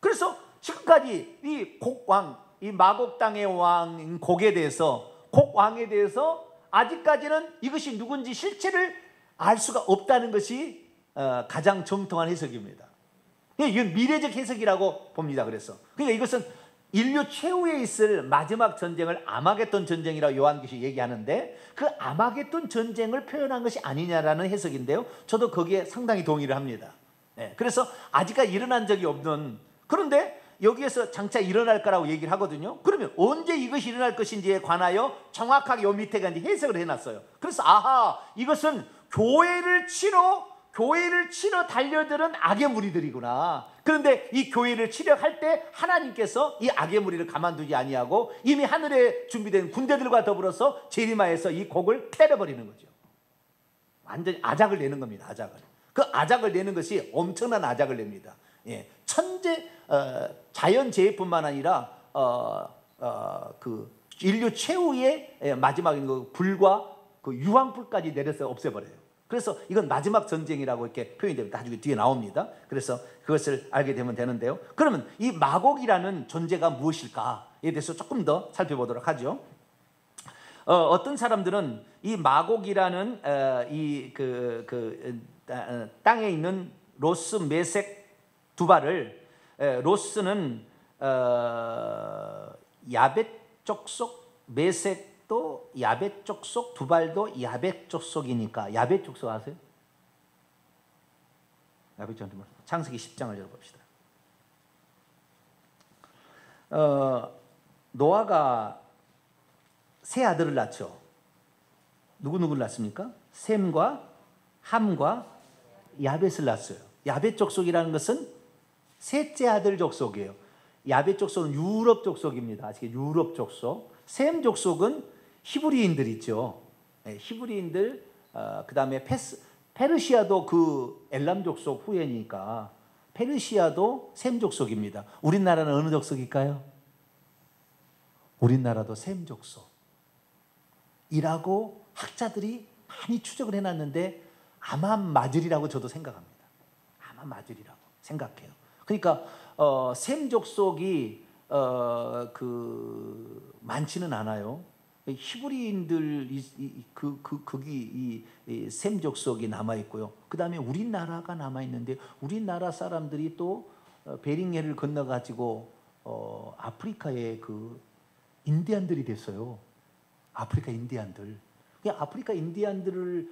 Speaker 1: 그래서 지금까지 이 곡왕, 이 마곡 땅의 왕 곡에 대해서, 곡왕에 대해서 아직까지는 이것이 누군지 실체를 알 수가 없다는 것이 가장 정통한 해석입니다. 이건 미래적 해석이라고 봅니다. 그러니까 이것은 인류 최후에 있을 마지막 전쟁을 아마겟돈 전쟁이라고 요한계시 얘기하는데, 그 아마겟돈 전쟁을 표현한 것이 아니냐라는 해석인데요. 저도 거기에 상당히 동의를 합니다. 그래서 아직까지 일어난 적이 없는, 그런데 여기에서 장차 일어날 거라고 얘기를 하거든요. 그러면 언제 이것이 일어날 것인지에 관하여 정확하게 요 밑에가 이제 해석을 해놨어요. 그래서 이것은 교회를 치러 달려드는 악의 무리들이구나. 그런데 이 교회를 치려 할 때 하나님께서 이 악의 무리를 가만두지 아니하고 이미 하늘에 준비된 군대들과 더불어서 재림하여서 이 곡을 때려버리는 거죠. 완전히 아작을 내는 겁니다. 아작을. 그 아작을 내는 것이 엄청난 아작을 냅니다. 예, 천재 자연재해뿐만 아니라 그 인류 최후의 마지막인 그 불과 그 유황불까지 내려서 없애버려요. 그래서 이건 마지막 전쟁이라고 이렇게 표현이 됩니다. 나중에 뒤에 나옵니다. 그래서 그것을 알게 되면 되는데요. 그러면 이 마곡이라는 존재가 무엇일까에 대해서 조금 더 살펴보도록 하죠. 어떤 사람들은 이 마곡이라는 땅에 있는 로스, 메색, 두발을 로스는 야벳 족속, 메색도 야벳 족속, 두발도 야벳 족속이니까. 야벳 족속 아세요? 야벳 족속 창세기 10장을 열어봅시다. 노아가 세 아들을 낳죠. 누구를 낳습니까? 셈과 함과 야벳을 낳았어요. 야벳 족속이라는 것은 셋째 아들 족속이에요. 야벳 족속은 유럽 족속입니다. 아시겠죠? 유럽 족속. 셈 족속은 히브리인들 있죠. 네, 히브리인들. 그 다음에 페르시아도 그 엘람 족속 후예니까 페르시아도 셈 족속입니다. 우리나라는 어느 족속일까요? 우리나라도 셈 족속이라고 학자들이 많이 추적을 해놨는데 아마 맞으리라고 저도 생각합니다. 아마 맞으리라고 생각해요. 그러니까 셈 족속이 많지는 않아요. 히브리인들 거기 이 셈 족속이 남아 있고요. 그 다음에 우리나라가 남아 있는데 우리나라 사람들이 또 베링해를 건너 가지고 아프리카의 그 인디안들이 됐어요. 아프리카 인디안들. 아프리카 인디안들을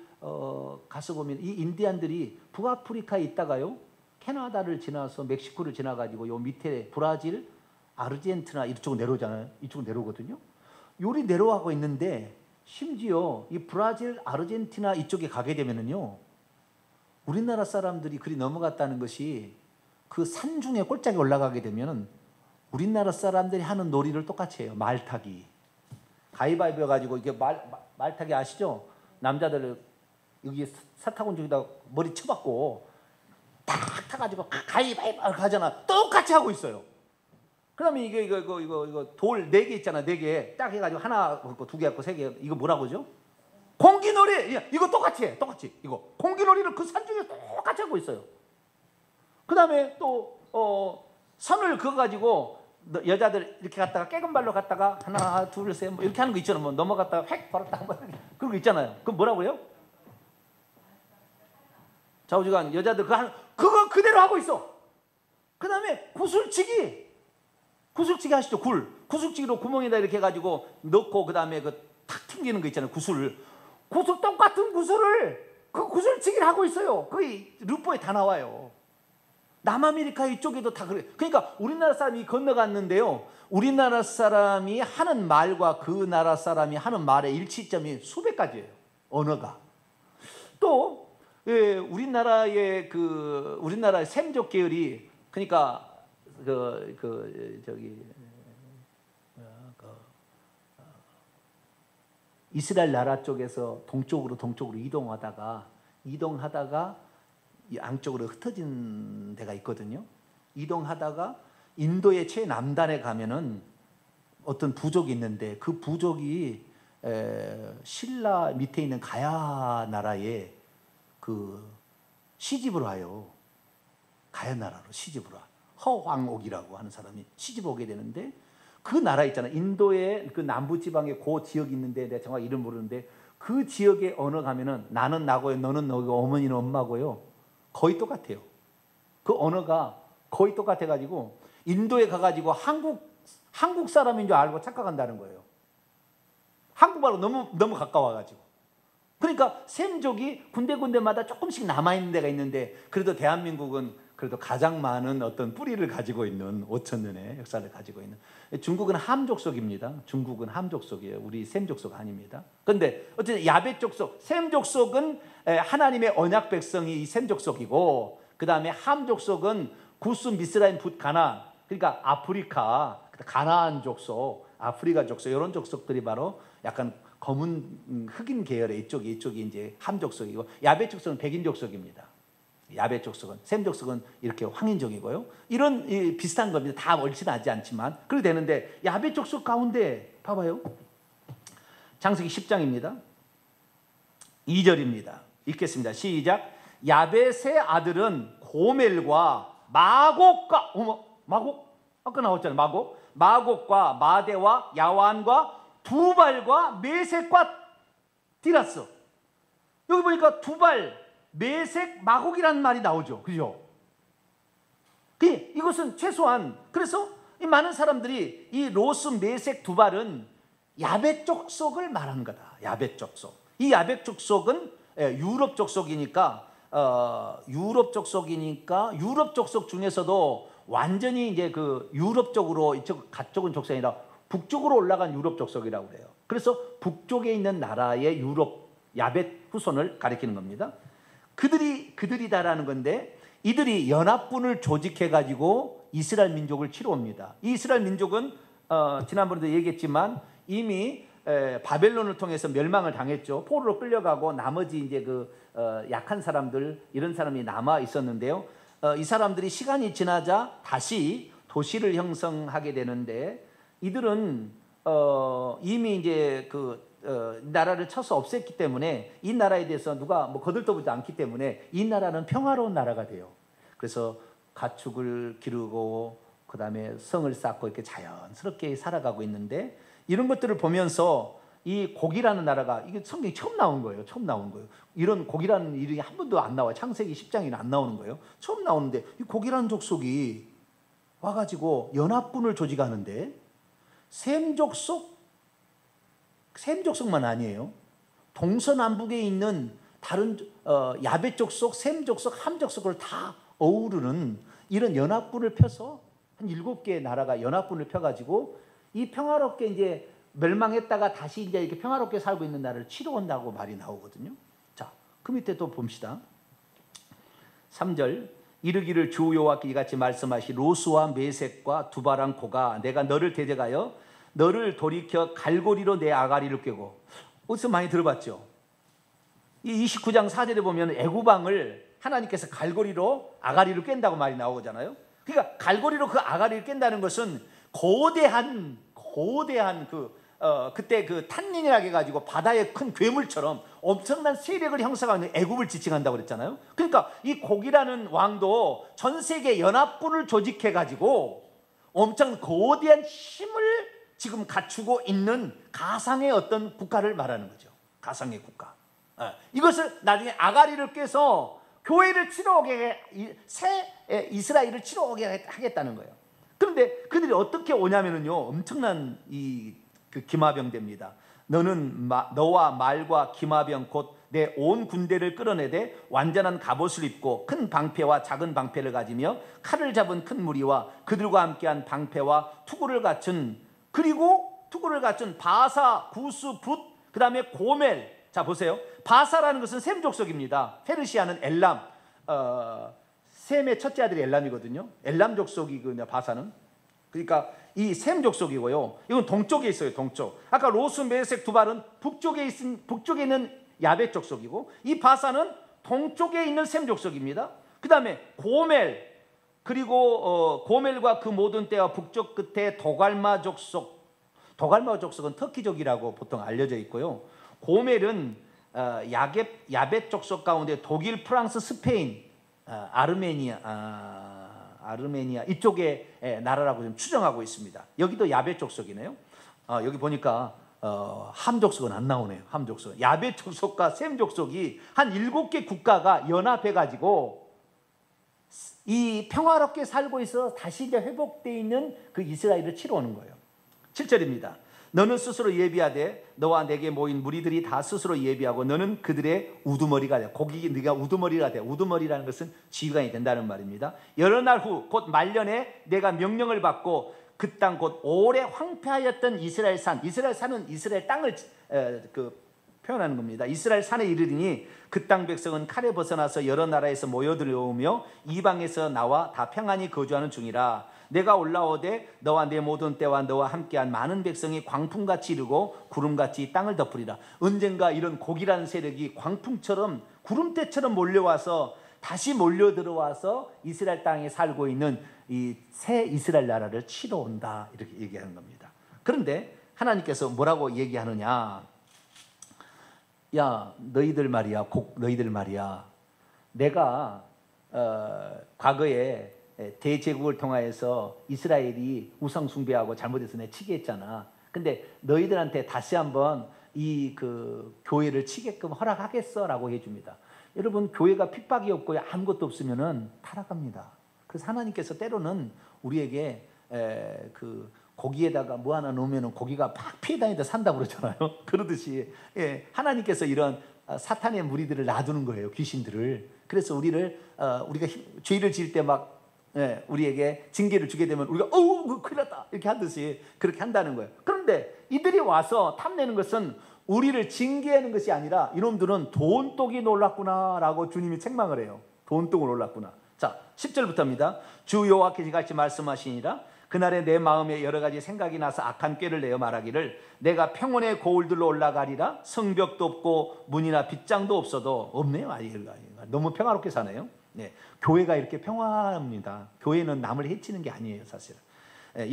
Speaker 1: 가서 보면 이 인디안들이 북아프리카에 있다가요, 캐나다를 지나서 멕시코를 지나가지고 요 밑에 브라질, 아르헨티나 이쪽으로 내려오잖아요. 이쪽으로 내려오거든요. 요리 내려가고 있는데 심지어 이 브라질, 아르헨티나 이쪽에 가게 되면은요, 우리나라 사람들이 그리 넘어갔다는 것이 그 산중에 꼴짝이 올라가게 되면은 우리나라 사람들이 하는 놀이를 똑같이 해요. 말타기. 가위바위보 해가지고 이게 말타기 아시죠? 남자들 여기 사타구니 쪽에다 머리 쳐박고 딱 타가지고 가위바위보 하잖아. 똑같이 하고 있어요. 그러면 이거 돌 4개 있잖아. 4개 딱 해가지고 하나, 2개 갖고 3개. 이거 뭐라고 하죠? 공기놀이. 이거 똑같이 해. 똑같이. 이거 공기놀이를 그 산중에 똑같이 하고 있어요. 그 다음에 또 선을 그어가지고 여자들 이렇게 갔다가 깨금발로 갔다가 하나, 둘, 셋 뭐 이렇게 하는 거 있잖아요. 뭐 넘어갔다가 획 벌었다가 뭐 그런 거 있잖아요. 그럼 뭐라고요? 좌우지간 여자들 그거 그대로 하고 있어. 그 다음에 구슬치기 하시죠? 구슬치기로 구멍에다 이렇게 해가지고 넣고 그 다음에 탁 튕기는 거 있잖아요. 구슬 똑같은 구슬을 그 구슬치기를 하고 있어요. 그게 르포에 다 나와요. 남아메리카 이쪽에도 다 그래. 그러니까 우리나라 사람이 건너갔는데요, 우리나라 사람이 하는 말과 그 나라 사람이 하는 말의 일치점이 수백 가지예요. 언어가. 또 우리나라의 우리나라의 셈족 계열이, 그러니까 이스라엘 나라 쪽에서 동쪽으로 이동하다가 양쪽으로 흩어진 데가 있거든요. 이동하다가 인도의 최남단에 가면은 어떤 부족이 있는데 그 부족이 신라 밑에 있는 가야 나라에 시집을 와요. 가야 나라로 시집을 와. 허황옥이라고 하는 사람이 시집 오게 되는데, 그 나라 있잖아요. 인도의 그 남부 지방에 그 지역이 있는데 내가 정확히 이름 모르는데 그 지역에 언어 가면은 나는 나고요, 너는 너고, 어머니는 엄마고요. 거의 똑같아요. 그 언어가 거의 똑같아가지고 인도에 가가지고 한국 사람인 줄 알고 착각한다는 거예요. 한국말로 너무 가까워가지고. 그러니까 셈족이 군데군데마다 조금씩 남아있는 데가 있는데, 그래도 대한민국은 그래도 가장 많은 어떤 뿌리를 가지고 있는 5,000년의 역사를 가지고 있는, 중국은 함족속입니다. 중국은 함족속이에요. 우리 셈족속 아닙니다. 그런데 어쨌든 야벳 족속, 셈족속은 하나님의 언약 백성이 이 셈족속이고, 그 다음에 함족속은 구스, 미스라임, 붓, 가나, 그러니까 아프리카, 가나안 족속, 아프리카 족속, 이런 족속들이 바로 약간 검은 흑인 계열의 이쪽이 이제 함족속이고, 야벳 족속은 백인 족속입니다. 야벳 족속은, 셈 족속은 이렇게 황인족이고요. 이런 비슷한 겁니다. 다 얼씬하지 않지만 그렇게 되는데 야벳 족속 가운데 봐봐요. 창세기 10장입니다. 2절입니다. 읽겠습니다. 시작. 야벳의 아들은 고멜과 마곡과 마곡 아까 나왔잖아요. 마곡과 마대와 야완과 두발과 메섹과 디라스. 여기 보니까 두발, 메섹, 마곡이라는 말이 나오죠. 그죠? 이것은 최소한 그래서 이 많은 사람들이 이 로스, 메섹, 두발은 야벳 족속을 말하는 거다. 야벳 족속. 이 야벳 족속은 유럽 족속이니까 유럽 족속 중에서도 완전히 이제 그 유럽 쪽으로 이쪽 가쪽은 족속이 아니라 북쪽으로 올라간 유럽 족속이라고 그래요. 그래서 북쪽에 있는 나라의 유럽 야벳 후손을 가리키는 겁니다. 그들이다라는 건데 이들이 연합군을 조직해 가지고 이스라엘 민족을 치러옵니다. 이 이스라엘 민족은 지난번에도 얘기했지만 이미 바벨론을 통해서 멸망을 당했죠. 포로로 끌려가고 나머지 이제 약한 사람들 이런 사람이 남아 있었는데요. 이 사람들이 시간이 지나자 다시 도시를 형성하게 되는데 이들은 이미 이제 나라를 쳐서 없앴기 때문에 이 나라에 대해서 누가 거들떠보지 않기 때문에 이 나라는 평화로운 나라가 돼요. 그래서 가축을 기르고 그 다음에 성을 쌓고 이렇게 자연스럽게 살아가고 있는데 이런 것들을 보면서 이 곡이라는 나라가 이게 성경에 처음 나온 거예요. 이런 곡이라는 이름이 한 번도 안 나와요. 창세기 10장에는 안 나오는 거예요. 처음 나오는데 이 곡이라는 족속이 와가지고 연합군을 조직하는데 셈 족속만 아니에요. 동서남북에 있는 다른 야벳 족속, 셈 족속, 함 족속을 다 어우르는 이런 연합군을 펴서 한 7개의 나라가 연합군을 펴가지고 이 평화롭게 이제 멸망했다가 다시 이제 이렇게 평화롭게 살고 있는 나라를 치러온다고 말이 나오거든요. 자, 그 밑에 또 봅시다. 3절 이르기를 주 여호와께 이같이 말씀하시 로스와 메섹과 두바랑 고가 내가 너를 대적하여 너를 돌이켜 갈고리로 내 아가리를 꿰고. 어디서 많이 들어봤죠? 이 29장 4절에 보면 애굽왕을 하나님께서 갈고리로 아가리를 깬다고 말이 나오잖아요. 그러니까 갈고리로 그 아가리를 깬다는 것은 거대한 그때 탄닌이라고 해가지고 바다의 큰 괴물처럼 엄청난 세력을 형성하는 애굽을 지칭한다고 그랬잖아요. 그러니까 이 곡이라는 왕도 전 세계 연합군을 조직해가지고 엄청 거대한 힘을 지금 갖추고 있는 가상의 어떤 국가를 말하는 거죠. 가상의 국가. 이것을 나중에 아가리를 꿰서 교회를 치러오게 새 이스라엘을 치러오게 하겠다는 거예요. 그런데 그들이 어떻게 오냐면은요, 엄청난 기마병대입니다. 너는 너와 말과 기마병 곧 내 온 군대를 끌어내되 완전한 갑옷을 입고 큰 방패와 작은 방패를 가지며 칼을 잡은 큰 무리와 그들과 함께한 방패와 투구를 갖춘 바사, 구스, 붓, 그 다음에 고멜. 자 보세요. 바사라는 것은 셈 족속입니다. 페르시아는 엘람, 셈의 첫째 아들이 엘람이거든요. 엘람 족속이 바사는. 그러니까 이 셈 족속이고요. 이건 동쪽에 있어요. 동쪽. 아까 로스, 메섹, 두발은 북쪽에 있는 야벳 족속이고 이 바사는 동쪽에 있는 셈 족속입니다. 그 다음에 고멜, 그리고 고멜과 그 모든 때와 북쪽 끝에 도갈마 족속. 도갈마 족속은 터키족이라고 보통 알려져 있고요. 고멜은 야벳 족속 가운데 독일, 프랑스, 스페인, 아르메니아 이쪽의 나라라고 좀 추정하고 있습니다. 여기도 야벳 족속이네요. 여기 보니까 함 족속은 안 나오네요. 함 족속. 야벳 족속과 셈 족속이 한 7개 국가가 연합해 가지고 이 평화롭게 살고 있어 다시 이제 회복되어 있는 그 이스라엘을 치러 오는 거예요. 7절입니다. 너는 스스로 예비하되 너와 내게 모인 무리들이 다 스스로 예비하고 너는 그들의 우두머리가 돼. 네가 우두머리가 돼. 우두머리라는 것은 지휘관이 된다는 말입니다. 여러 날 후 곧 말년에 내가 명령을 받고 그 땅 곧 오래 황폐하였던 이스라엘 산은 이스라엘 땅을 표현하는 겁니다. 이스라엘 산에 이르리니 그 땅 백성은 칼에 벗어나서 여러 나라에서 모여들어오며 이방에서 나와 다 평안히 거주하는 중이라. 내가 올라오되 너와 내 모든 때와 너와 함께한 많은 백성이 광풍같이 이르고 구름같이 땅을 덮으리라. 언젠가 이런 곡이라는 세력이 광풍처럼 구름대처럼 몰려와서 다시 몰려 들어와서 이스라엘 땅에 살고 있는 이 새 이스라엘 나라를 치러 온다, 이렇게 얘기하는 겁니다. 그런데 하나님께서 뭐라고 얘기하느냐? 야, 너희들 말이야, 내가 과거에 대제국을 통하여서 이스라엘이 우상 숭배하고 잘못해서 내 치게 했잖아. 근데 너희들한테 다시 한번 이 교회를 치게끔 허락하겠어라고 해줍니다. 여러분, 교회가 핍박이 없고 아무것도 없으면은 타락합니다. 그래서 하나님께서 때로는 우리에게 고기에다가 뭐 하나 넣으면은 고기가 막 피해 다니다 산다고 그러잖아요. 그러듯이 하나님께서 이런 사탄의 무리들을 놔두는 거예요, 귀신들을. 그래서 우리가 죄를 지을 때 막 우리에게 징계를 주게 되면 우리가 큰일 났다 이렇게 하듯이 그렇게 한다는 거예요. 그런데 이들이 와서 탐내는 것은 우리를 징계하는 것이 아니라 이놈들은 돈독이 놀랐구나 라고 주님이 책망을 해요. 돈독을 놀랐구나. 자, 10절부터입니다. 주 여호와께서 같이 말씀하시니라. 그날에 내 마음에 여러 가지 생각이 나서 악한 꾀를 내어 말하기를 내가 평원의 고울들로 올라가리라. 성벽도 없고 문이나 빗장도 없어도 없네요. 너무 평화롭게 사네요. 네, 교회가 이렇게 평화합니다. 교회는 남을 해치는 게 아니에요, 사실은.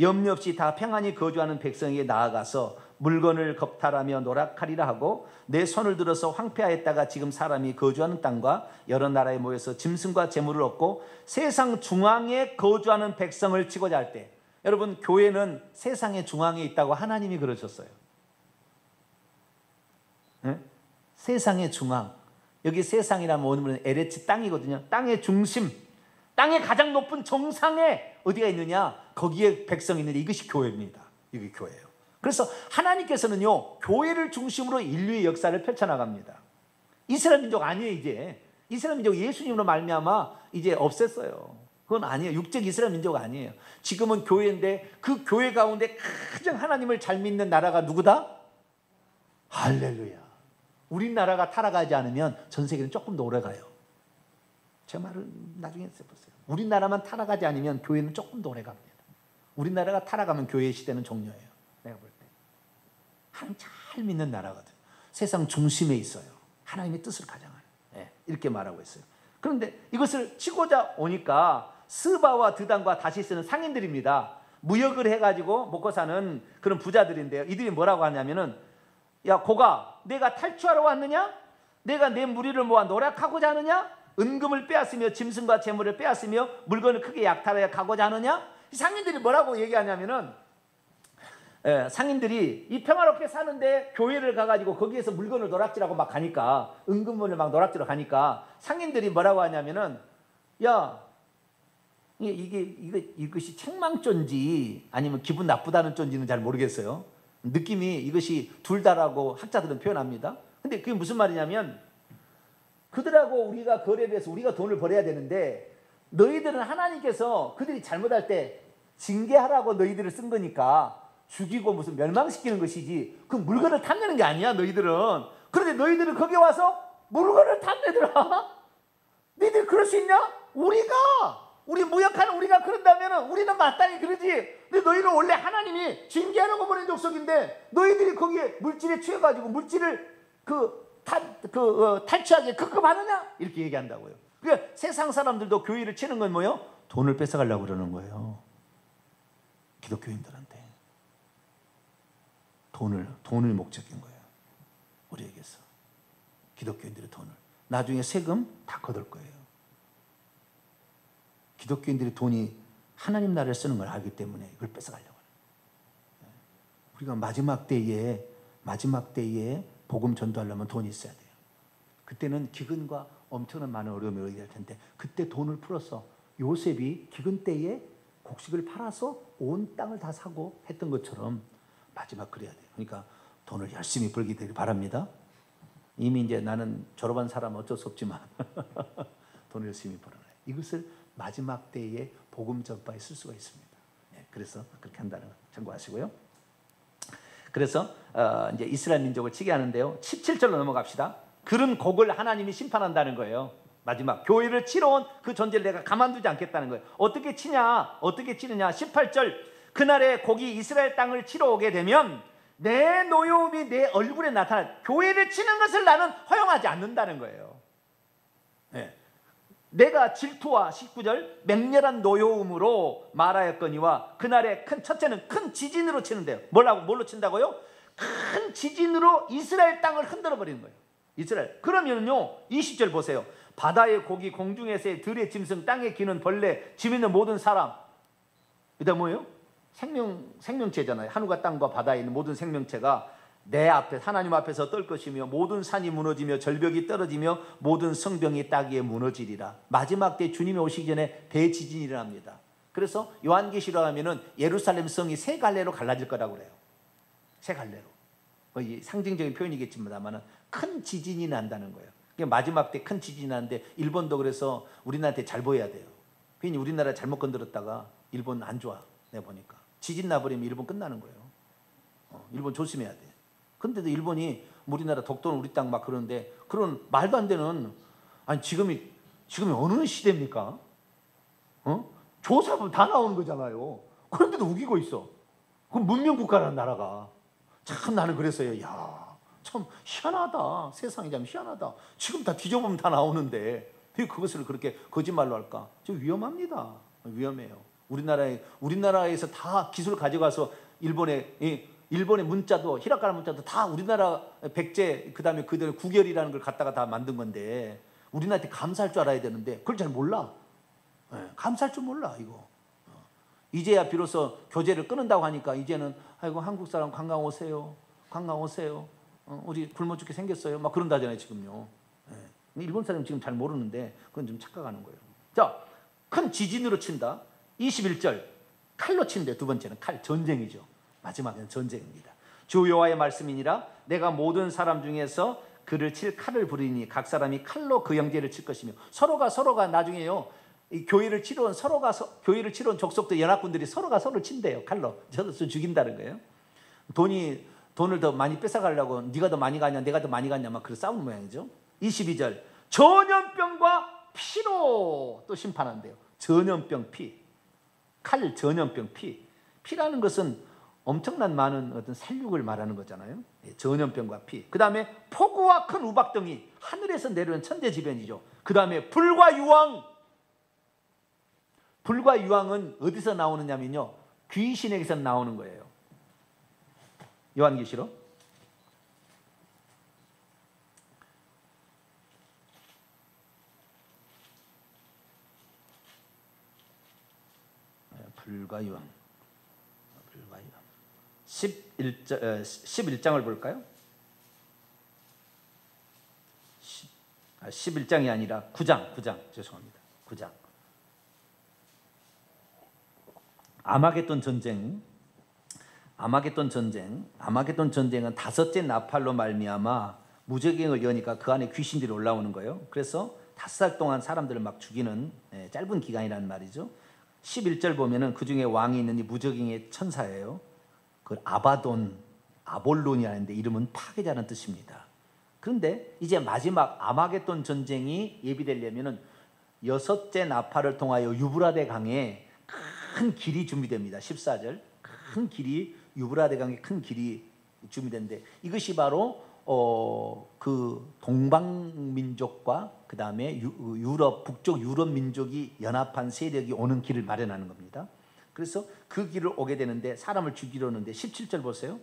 Speaker 1: 염려 없이 다 평안히 거주하는 백성에게 나아가서 물건을 겁탈하며 노력하리라 하고 내 손을 들어서 황폐하였다가 지금 사람이 거주하는 땅과 여러 나라에 모여서 짐승과 재물을 얻고 세상 중앙에 거주하는 백성을 치고자 할 때, 여러분, 교회는 세상의 중앙에 있다고 하나님이 그러셨어요. 네? 세상의 중앙. 여기 세상이라면 오늘은 에레츠 땅이거든요. 땅의 중심, 땅의 가장 높은 정상에 어디가 있느냐? 거기에 백성이 있는데 이것이 교회입니다. 이게 교회예요. 그래서 하나님께서는요, 교회를 중심으로 인류의 역사를 펼쳐나갑니다. 이스라엘 민족 아니에요. 이제 이스라엘 민족 예수님으로 말미암아 이제 없앴어요. 그건 아니에요. 육적 이스라엘 민족 아니에요. 지금은 교회인데 그 교회 가운데 가장 하나님을 잘 믿는 나라가 누구다? 할렐루야. 우리나라가 타락하지 않으면 전 세계는 조금 더 오래 가요. 제 말을 나중에 써보세요. 우리나라만 타락하지 않으면 교회는 조금 더 오래 갑니다. 우리나라가 타락하면 교회의 시대는 종료예요. 내가 볼 때. 하나님 잘 믿는 나라거든. 세상 중심에 있어요. 하나님의 뜻을 가장하는. 이렇게 말하고 있어요. 그런데 이것을 치고자 오니까 스바와 드단과 다시스는 상인들입니다. 무역을 해가지고 먹고 사는 그런 부자들인데요. 이들이 뭐라고 하냐면은, 야, 고가, 내가 탈취하러 왔느냐? 내가 내 무리를 모아 노력하고자 하느냐? 은금을 빼앗으며 짐승과 재물을 빼앗으며 물건을 크게 약탈하여 가고자 하느냐? 이 상인들이 뭐라고 얘기하냐면은, 상인들이 이 평화롭게 사는데 교회를 가가지고 거기에서 물건을 노락질하고 막 가니까, 은금문을 막 노락질하러 가니까 상인들이 뭐라고 하냐면은, 야, 이것이 책망전지 아니면 기분 나쁘다는 전지는 잘 모르겠어요. 느낌이 이것이 둘 다라고 학자들은 표현합니다. 근데 그게 무슨 말이냐면, 그들하고 우리가 거래를 해서 우리가 돈을 벌어야 되는데 너희들은 하나님께서 그들이 잘못할 때 징계하라고 너희들을 쓴 거니까 죽이고 무슨 멸망시키는 것이지 그 물건을 탐내는 게 아니야, 너희들은. 그런데 너희들은 거기 와서 물건을 탐내더라. 너희들 그럴 수 있냐? 우리 무역하는 우리가 그런다면 우리는 마땅히 그러지. 근데 너희는 원래 하나님이 징계하라고 보낸 족속인데 너희들이 거기에 물질에 취해가지고 물질을 탈취하게 급급하느냐? 이렇게 얘기한다고요. 그러니까 세상 사람들도 교회를 치는 건 뭐예요? 돈을 뺏어가려고 그러는 거예요. 기독교인들한테 돈을 목적인 거예요. 우리에게서 기독교인들의 돈을 나중에 세금 다 거둘 거예요. 기독교인들의 돈이 하나님 나라를 쓰는 걸 알기 때문에 이걸 뺏어가려고 해요. 우리가 마지막 때에 복음 전도하려면 돈이 있어야 돼요. 그때는 기근과 엄청난 많은 어려움이 오게 될 텐데 그때 돈을 풀어서 요셉이 기근 때에 곡식을 팔아서 온 땅을 다 사고 했던 것처럼 마지막 그래야 돼요. 그러니까 돈을 열심히 벌게 되길 바랍니다. 이미 이제 나는 졸업한 사람은 어쩔 수 없지만 돈을 열심히 벌어놔요. 이것을 마지막 때에 복음 전파에 쓸 수가 있습니다. 그래서 그렇게 한다는 거 참고하시고요. 그래서 이제 이스라엘 민족을 치게 하는데요. 17절로 넘어갑시다. 그런 곡을 하나님이 심판한다는 거예요. 마지막 교회를 치러 온 그 존재를 내가 가만두지 않겠다는 거예요. 어떻게 치느냐? 18절 그날에 곡이 이스라엘 땅을 치러 오게 되면 내 노여움이 내 얼굴에 나타나 교회를 치는 것을 나는 허용하지 않는다는 거예요. 내가 질투와 19절 맹렬한 노여움으로 말하였거니와 그날의 첫째는 큰 지진으로 치는데요. 뭘로 친다고요? 큰 지진으로 이스라엘 땅을 흔들어 버리는 거예요. 이스라엘. 그러면요 20절 보세요. 바다의 고기, 공중의 새, 들의 짐승, 땅에 기는 벌레, 집 있는 모든 사람. 그다음 뭐예요? 생명체잖아요. 하늘과 땅과 바다에 있는 모든 생명체가 내 앞에 하나님 앞에서 떨 것이며 모든 산이 무너지며 절벽이 떨어지며 모든 성벽이 땅 위에 무너지리라. 마지막 때 주님이 오시기 전에 대지진이 일어납니다. 그래서 요한계시록 하면은 예루살렘 성이 세 갈래로 갈라질 거라고 그래요. 세 갈래로. 상징적인 표현이겠지만은 큰 지진이 난다는 거예요. 마지막 때 큰 지진이 나는데 일본도 그래서 우리나라한테 잘 보여야 돼요. 괜히 우리나라 잘못 건드렸다가 일본 안 좋아. 내가 보니까 지진 나버리면 일본 끝나는 거예요. 일본 조심해야 돼. 근데도 일본이 우리나라 독도는 우리 땅 막 그러는데 그런 말도 안 되는 아니 지금이 어느 시대입니까? 조사하면 다 나오는 거잖아요. 그런데도 우기고 있어. 그럼 문명국가라는 나라가 참 나는 그랬어요. 야, 참 희한하다. 세상이 참 희한하다. 지금 다 뒤져보면 다 나오는데 왜 그것을 그렇게 거짓말로 할까? 좀 위험합니다. 위험해요. 우리나라에서 다 기술 가져가서 일본의 문자도 히라카나 문자도 다 우리나라 백제 그다음에 그들 구결이라는 걸 갖다가 다 만든 건데 우리나라한테 감사할 줄 알아야 되는데 그걸 잘 몰라. 감사할 줄 몰라 이거. 이제야 비로소 교제를 끊는다고 하니까 이제는 아이고 한국 사람 관광 오세요. 우리 굶어 죽게 생겼어요. 막 그런다잖아요 지금요. 일본 사람 지금 잘 모르는데 그건 좀 착각하는 거예요. 자, 큰 지진으로 친다. 21절 칼로 친대. 두 번째는 칼, 전쟁이죠. 마지막은 전쟁입니다. 주 여호와의 말씀이니라 내가 모든 사람 중에서 그를 칠 칼을 부리니 각 사람이 칼로 그 형제를 칠 것이며 서로가 나중에요. 이 교회를 치러 온 족속들 연합군들이 서로가 서로를 친대요. 칼로 저도 죽인다는 거예요. 돈을 더 많이 뺏어가려고 네가 더 많이 가냐 내가 더 많이 가냐 막 그런 싸우는 모양이죠. 22절 전염병과 피로 또 심판한대요. 전염병 피. 칼 전염병 피. 피라는 것은 엄청난 많은 어떤 살육을 말하는 거잖아요. 전염병과 피. 그 다음에 폭우와 큰 우박등이 하늘에서 내려오는 천재지변이죠. 그 다음에 불과 유황. 불과 유황은 어디서 나오느냐면요. 귀신에게서 나오는 거예요. 요한계시록 불과 유황 11장을 볼까요? 11장이 아니라 9장 죄송합니다. 9장 아마겟돈 전쟁은 다섯째 나팔로 말미암아 무저갱을 여니까 그 안에 귀신들이 올라오는 거예요. 그래서 5살 동안 사람들을 막 죽이는 짧은 기간이란 말이죠. 11절 보면은 그 중에 왕이 있는 이 무저갱의 천사예요. 그 아볼론이 하는데 이름은 파괴자라는 뜻입니다. 그런데 이제 마지막 아마겟돈 전쟁이 예비되려면은 6째 나팔을 통하여 유브라데 강에 큰 길이 준비됩니다. 14절 큰 길이 유브라데 강에 큰 길이 준비되는데 이것이 바로 그 동방민족과 그 다음에 북쪽 유럽 민족이 연합한 세력이 오는 길을 마련하는 겁니다. 그래서 그 길을 오게 되는데 사람을 죽이려 하는데 17절 보세요.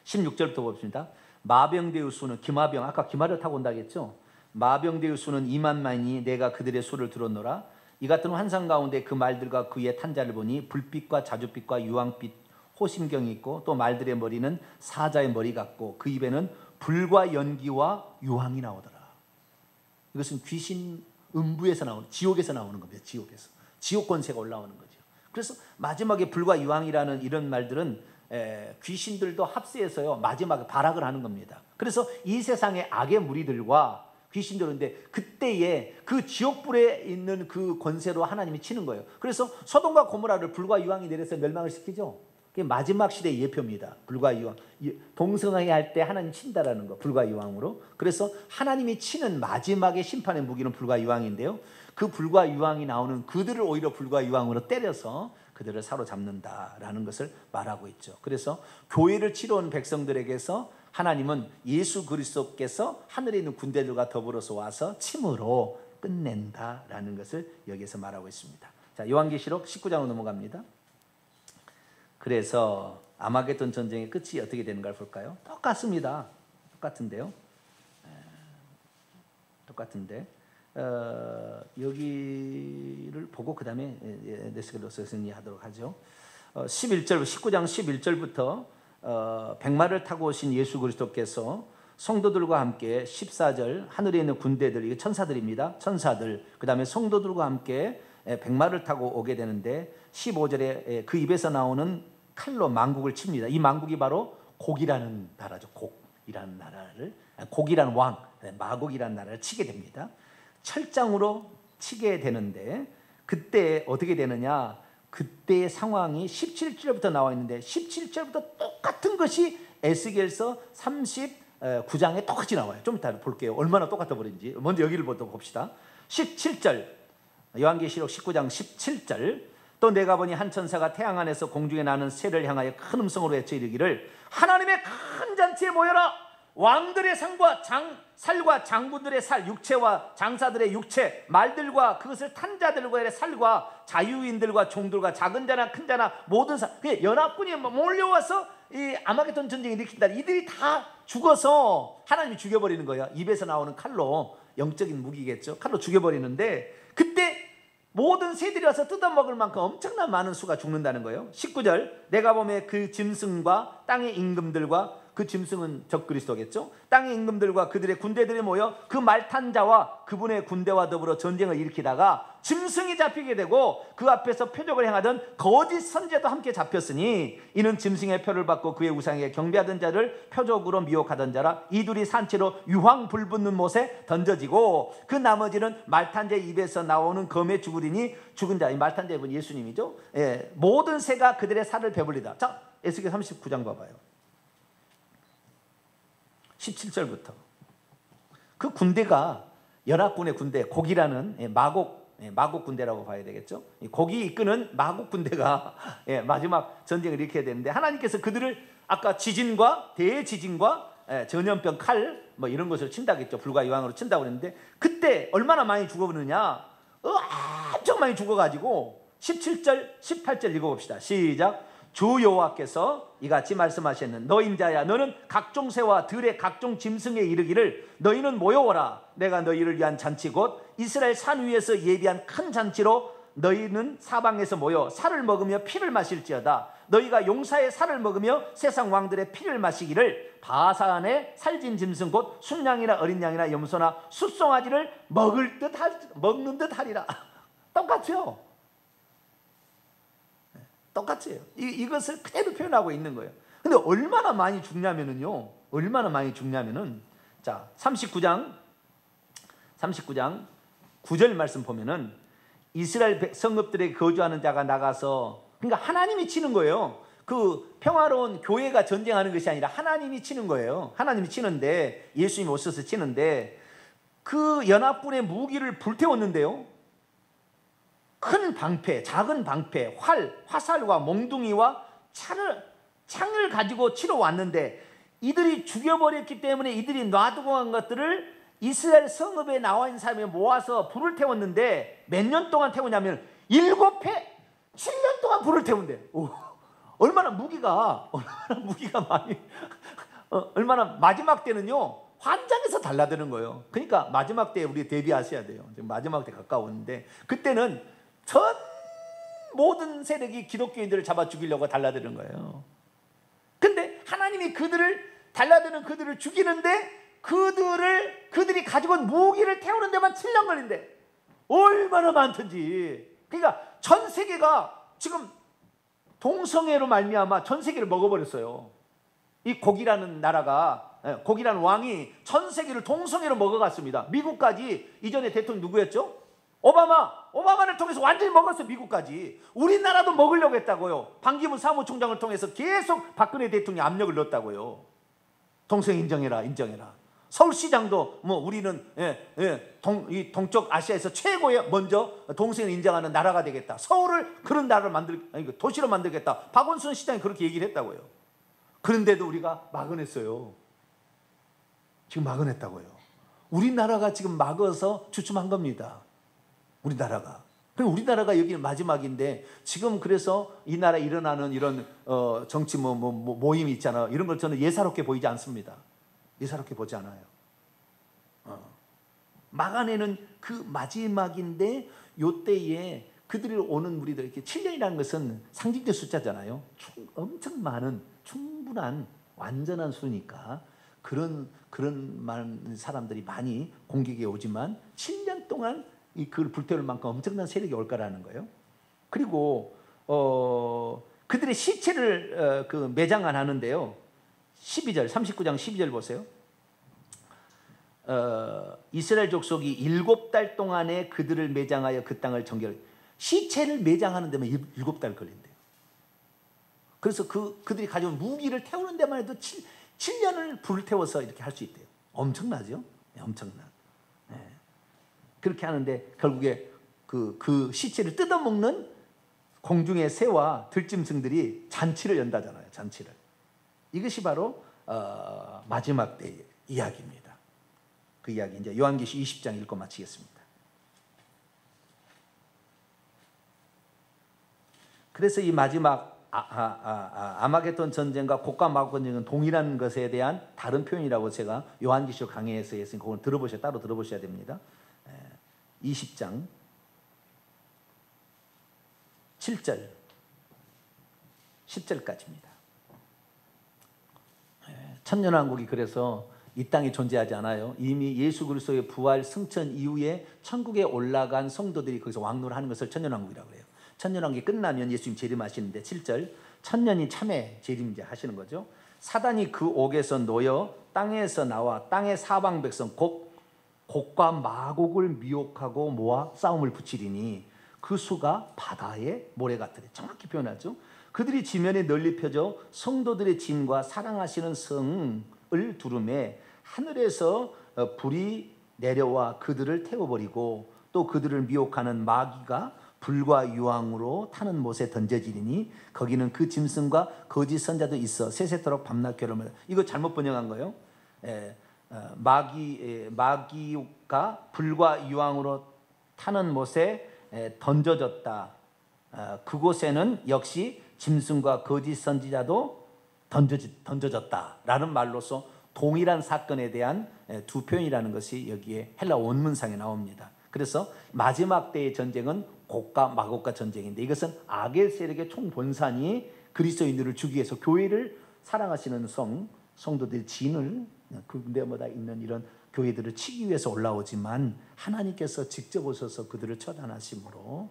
Speaker 1: 16절부터 봅시다. 마병대의 수는 기마병 아까 기마를 타고 온다고 했죠. 마병대의 수는 2만만이니 내가 그들의 수를 들었노라. 이 같은 환상 가운데 그 말들과 그의 탄자를 보니 불빛과 자줏빛과 유황빛 호심경이 있고 또 말들의 머리는 사자의 머리 같고 그 입에는 불과 연기와 유황이 나오더라. 이것은 귀신 음부에서 나오는 지옥에서 나오는 겁니다. 지옥 권세가 올라오는 거죠. 그래서 마지막에 불과 유황이라는 이런 말들은 귀신들도 합세해서요 마지막에 발악을 하는 겁니다. 그래서 이 세상의 악의 무리들과 귀신들인데 그때에 그 지옥불에 있는 그 권세로 하나님이 치는 거예요. 그래서 소돔과 고모라를 불과 유황이 내려서 멸망을 시키죠. 그게 마지막 시대의 예표입니다. 불과 유황 동성하게 할 때 하나님 친다라는 거 불과 유황으로. 그래서 하나님이 치는 마지막의 심판의 무기는 불과 유황인데요. 그 불과 유황이 나오는 그들을 오히려 불과 유황으로 때려서 그들을 사로잡는다라는 것을 말하고 있죠. 그래서 교회를 치러 온 백성들에게서 하나님은 예수 그리스도께서 하늘에 있는 군대들과 더불어서 와서 침으로 끝낸다라는 것을 여기서 말하고 있습니다. 자, 요한계시록 19장으로 넘어갑니다. 그래서 아마겟돈 전쟁의 끝이 어떻게 되는가를 볼까요? 똑같습니다. 똑같은데요. 똑같은데 여기를 보고 그 다음에 네스겔로서 승리하도록 하죠. 19장 11절부터 백마를 타고 오신 예수 그리스도께서 성도들과 함께 14절 하늘에 있는 군대들, 이게 천사들입니다. 천사들, 그 다음에 성도들과 함께 백마를 타고 오게 되는데 15절에 그 입에서 나오는 칼로 만국을 칩니다. 이 만국이 바로 곡이라는 나라죠. 곡이라는 나라를, 곡이라는 왕, 마곡이라는 나라를 치게 됩니다. 철장으로 치게 되는데 그때 어떻게 되느냐? 그때의 상황이 17절부터 나와 있는데 17절부터 똑같은 것이 에스겔서 39장에 똑같이 나와요. 좀 이따 볼게요. 얼마나 똑같아 버린지. 먼저 여기를 봅시다. 17절, 요한계시록 19장 17절. 또 내가 보니 한 천사가 태양 안에서 공중에 나는 새를 향하여 큰 음성으로 외쳐 이르기를 하나님의 큰 잔치에 모여라. 왕들의 상과 살과 장군들의 살, 육체와 장사들의 육체, 말들과 그것을 탄 자들과의 살과 자유인들과 종들과 작은 자나 큰 자나 모든 연합군이 몰려와서 이 아마겟돈 전쟁을 일으킨다. 이들이 다 죽어서 하나님이 죽여버리는 거예요. 입에서 나오는 칼로, 영적인 무기겠죠. 칼로 죽여버리는데 그때 모든 새들이 와서 뜯어먹을 만큼 엄청난 많은 수가 죽는다는 거예요. 19절, 내가 보면 그 짐승과 땅의 임금들과, 그 짐승은 적그리스도겠죠. 땅의 임금들과 그들의 군대들이 모여 그 말탄 자와 그분의 군대와 더불어 전쟁을 일으키다가 짐승이 잡히게 되고 그 앞에서 표적을 행하던 거짓 선지자도 함께 잡혔으니 이는 짐승의 표를 받고 그의 우상에게 경배하던 자를 표적으로 미혹하던 자라. 이 둘이 산채로 유황 불붙는 못에 던져지고 그 나머지는 말탄 자의 입에서 나오는 검에 죽으리니 죽은 자, 이 말탄 자의 분 예수님이죠. 예, 모든 새가 그들의 살을 배불리다. 자, 에스겔 39장 봐봐요. 17절부터 그 군대가 연합군의 군대, 곡이라는 마곡 군대라고 봐야 되겠죠. 곡이 이끄는 마곡 군대가 마지막 전쟁을 일으켜야 되는데 하나님께서 그들을 아까 지진과 대지진과 전염병, 칼 뭐 이런 것을 친다겠죠. 불과 이왕으로 친다고 그랬는데 그때 얼마나 많이 죽어버느냐? 엄청 많이 죽어가지고 17절 18절 읽어봅시다. 시작. 주 여호와께서 이같이 말씀하셨는 너 인자야, 너는 각종 새와 들의 각종 짐승에 이르기를 너희는 모여오라. 내가 너희를 위한 잔치 곧 이스라엘 산 위에서 예비한 큰 잔치로 너희는 사방에서 모여 살을 먹으며 피를 마실지어다. 너희가 용사의 살을 먹으며 세상 왕들의 피를 마시기를 바산의 살진 짐승 곧 순양이나 어린 양이나 염소나 숫송아지를 먹는 듯 하리라. 똑같죠. 똑같아요. 이것을 그대로 표현하고 있는 거예요. 근데 얼마나 많이 죽냐면은요. 얼마나 많이 죽냐면은 자, 39장 9절 말씀 보면은 이스라엘 성읍들에 거주하는 자가 나가서, 그러니까 하나님이 치는 거예요. 그 평화로운 교회가 전쟁하는 것이 아니라 하나님이 치는 거예요. 하나님이 치는데, 예수님이 오셔서 치는데 그 연합군의 무기를 불태웠는데요. 큰 방패, 작은 방패, 화살과 몽둥이와 창을 가지고 치러 왔는데 이들이 죽여버렸기 때문에 이들이 놔두고 간 것들을 이스라엘 성읍에 나와 있는 사람이 모아서 불을 태웠는데 몇 년 동안 태우냐면 7회 7년 동안 불을 태운대. 얼마나 무기가 많이 얼마나 마지막 때는요 환장해서 달라드는 거예요. 그러니까 마지막 때에 우리 대비하셔야 돼요. 지금 마지막 때 가까웠는데 그때는 전 모든 세력이 기독교인들을 잡아 죽이려고 달라드는 거예요. 근데 하나님이 달라드는 그들을 죽이는데 그들이 가지고 온 무기를 태우는 데만 7년 걸린대. 얼마나 많든지. 그러니까 전 세계가 지금 동성애로 말미암아 전 세계를 먹어버렸어요. 이 곡이라는 왕이 전 세계를 동성애로 먹어갔습니다. 미국까지 이전에 대통령 누구였죠? 오바마를 통해서 완전히 먹었어요. 미국까지. 우리나라도 먹으려고 했다고요. 반기문 사무총장을 통해서 계속 박근혜 대통령이 압력을 넣었다고요. 동성 인정해라. 서울시장도 우리는 이 동쪽 아시아에서 최고의 먼저 동성을 인정하는 나라가 되겠다. 서울을 그런 나라를 도시로 만들겠다. 박원순 시장이 그렇게 얘기를 했다고요. 그런데도 우리가 막아냈어요. 지금 막아냈다고요. 우리나라가 지금 막어서 주춤한 겁니다. 우리나라가. 그럼 우리나라가 여기는 마지막인데 지금 그래서 이 나라에 일어나는 이런 정치 모임이 있잖아요. 이런 걸 저는 예사롭게 보이지 않습니다. 예사롭게 보지 않아요. 막아내는 그 마지막인데 요때에 그들이 오는 무리들, 이렇게 7년이라는 것은 상징적 숫자잖아요. 엄청 많은 충분한 완전한 수니까 그런 많은 사람들이 많이 공격에 오지만 7년 동안 그걸 불태울 만큼 엄청난 세력이 올 거라는 거예요. 그리고 그들의 시체를 매장 안 하는데요. 12절 39장 12절 보세요. 이스라엘 족속이 7달 동안에 그들을 매장하여 그 땅을 정결. 시체를 매장하는 데만 7달 걸린대요. 그래서 그들이 가져온 무기를 태우는 데만 해도 7년을 불태워서 이렇게 할 수 있대요. 엄청나죠? 네, 엄청나. 네. 그렇게 하는데 결국에 그 시체를 뜯어먹는 공중의 새와 들짐승들이 잔치를 연다잖아요. 잔치를. 이것이 바로 마지막 때의 이야기입니다. 그 이야기 이제 요한계시 20장 읽고 마치겠습니다. 그래서 이 마지막 아마겟돈 전쟁과 곡과 마곡 전쟁은 동일한 것에 대한 다른 표현이라고 제가 요한계시록 강해에서 했으니까 그걸 따로 들어보셔야 됩니다. 20장 7절 10절까지입니다. 천년왕국이 그래서 이 땅에 존재하지 않아요. 이미 예수 그리스도의 부활 승천 이후에 천국에 올라간 성도들이 거기서 왕노를 하는 것을 천년왕국이라고 해요. 천년왕국이 끝나면 예수님 재림하시는데 7절 천년이 참회 재림 이제 하시는 거죠. 사단이 그 옥에서 놓여 땅에서 나와 땅의 사방 백성 곡과 마곡을 미혹하고 모아 싸움을 붙이리니 그 수가 바다의 모래 같으리. 정확히 표현하죠. 그들이 지면에 널리 펴져 성도들의 진과 사랑하시는 성을 두름에 하늘에서 불이 내려와 그들을 태워버리고 또 그들을 미혹하는 마귀가 불과 유황으로 타는 못에 던져지리니 거기는 그 짐승과 거짓 선자도 있어 세세토록 밤낮 괴로움을. 이거 잘못 번역한 거예요. 마귀가 불과 유황으로 타는 못에 던져졌다. 그곳에는 역시 짐승과 거짓 선지자도 던져졌다라는 말로서 동일한 사건에 대한 두 표현이라는 것이 여기에 헬라 원문상에 나옵니다. 그래서 마지막 때의 전쟁은 곡과 마곡과 전쟁인데 이것은 악의 세력의 총본산이 그리스도인들을 주기 위해서 교회를 사랑하시는 성도들의 진을 군대마다 있는 이런 교회들을 치기 위해서 올라오지만 하나님께서 직접 오셔서 그들을 처단하심으로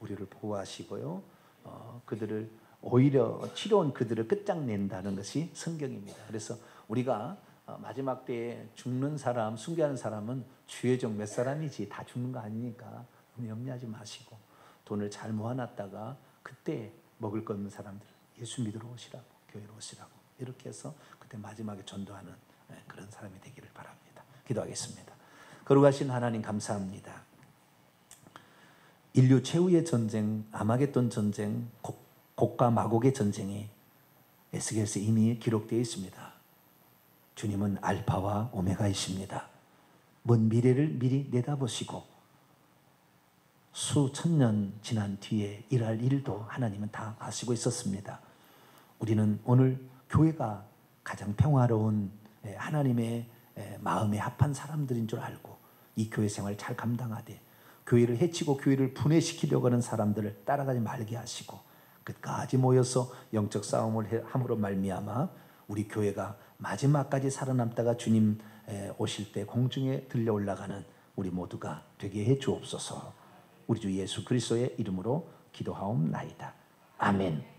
Speaker 1: 우리를 보호하시고요. 그들을 오히려 치러온 그들을 끝장낸다는 것이 성경입니다. 그래서 우리가 마지막 때에 죽는 사람, 순교하는 사람은 주의 종 몇 사람이지 다 죽는 거 아니니까 염려하지 마시고 돈을 잘 모아놨다가 그때 먹을 거 없는 사람들 예수 믿으러 오시라고, 교회로 오시라고 이렇게 해서 그때 마지막에 전도하는 그런 사람이 되기를 바랍니다. 기도하겠습니다. 거룩하신 하나님 감사합니다. 인류 최후의 전쟁, 아마겟돈 전쟁, 곡과 마곡의 전쟁이 에스겔서에 이미 기록되어 있습니다. 주님은 알파와 오메가이십니다. 먼 미래를 미리 내다보시고 수천 년 지난 뒤에 일할 일도 하나님은 다 아시고 있었습니다. 우리는 오늘 교회가 가장 평화로운 하나님의 마음에 합한 사람들인 줄 알고 이 교회 생활을 잘 감당하되 교회를 해치고 교회를 분해시키려고 하는 사람들을 따라가지 말게 하시고 끝까지 모여서 영적 싸움을 함으로 말미암아 우리 교회가 마지막까지 살아남다가 주님 오실 때 공중에 들려 올라가는 우리 모두가 되게 해 주옵소서. 우리 주 예수 그리스도의 이름으로 기도하옵나이다. 아멘.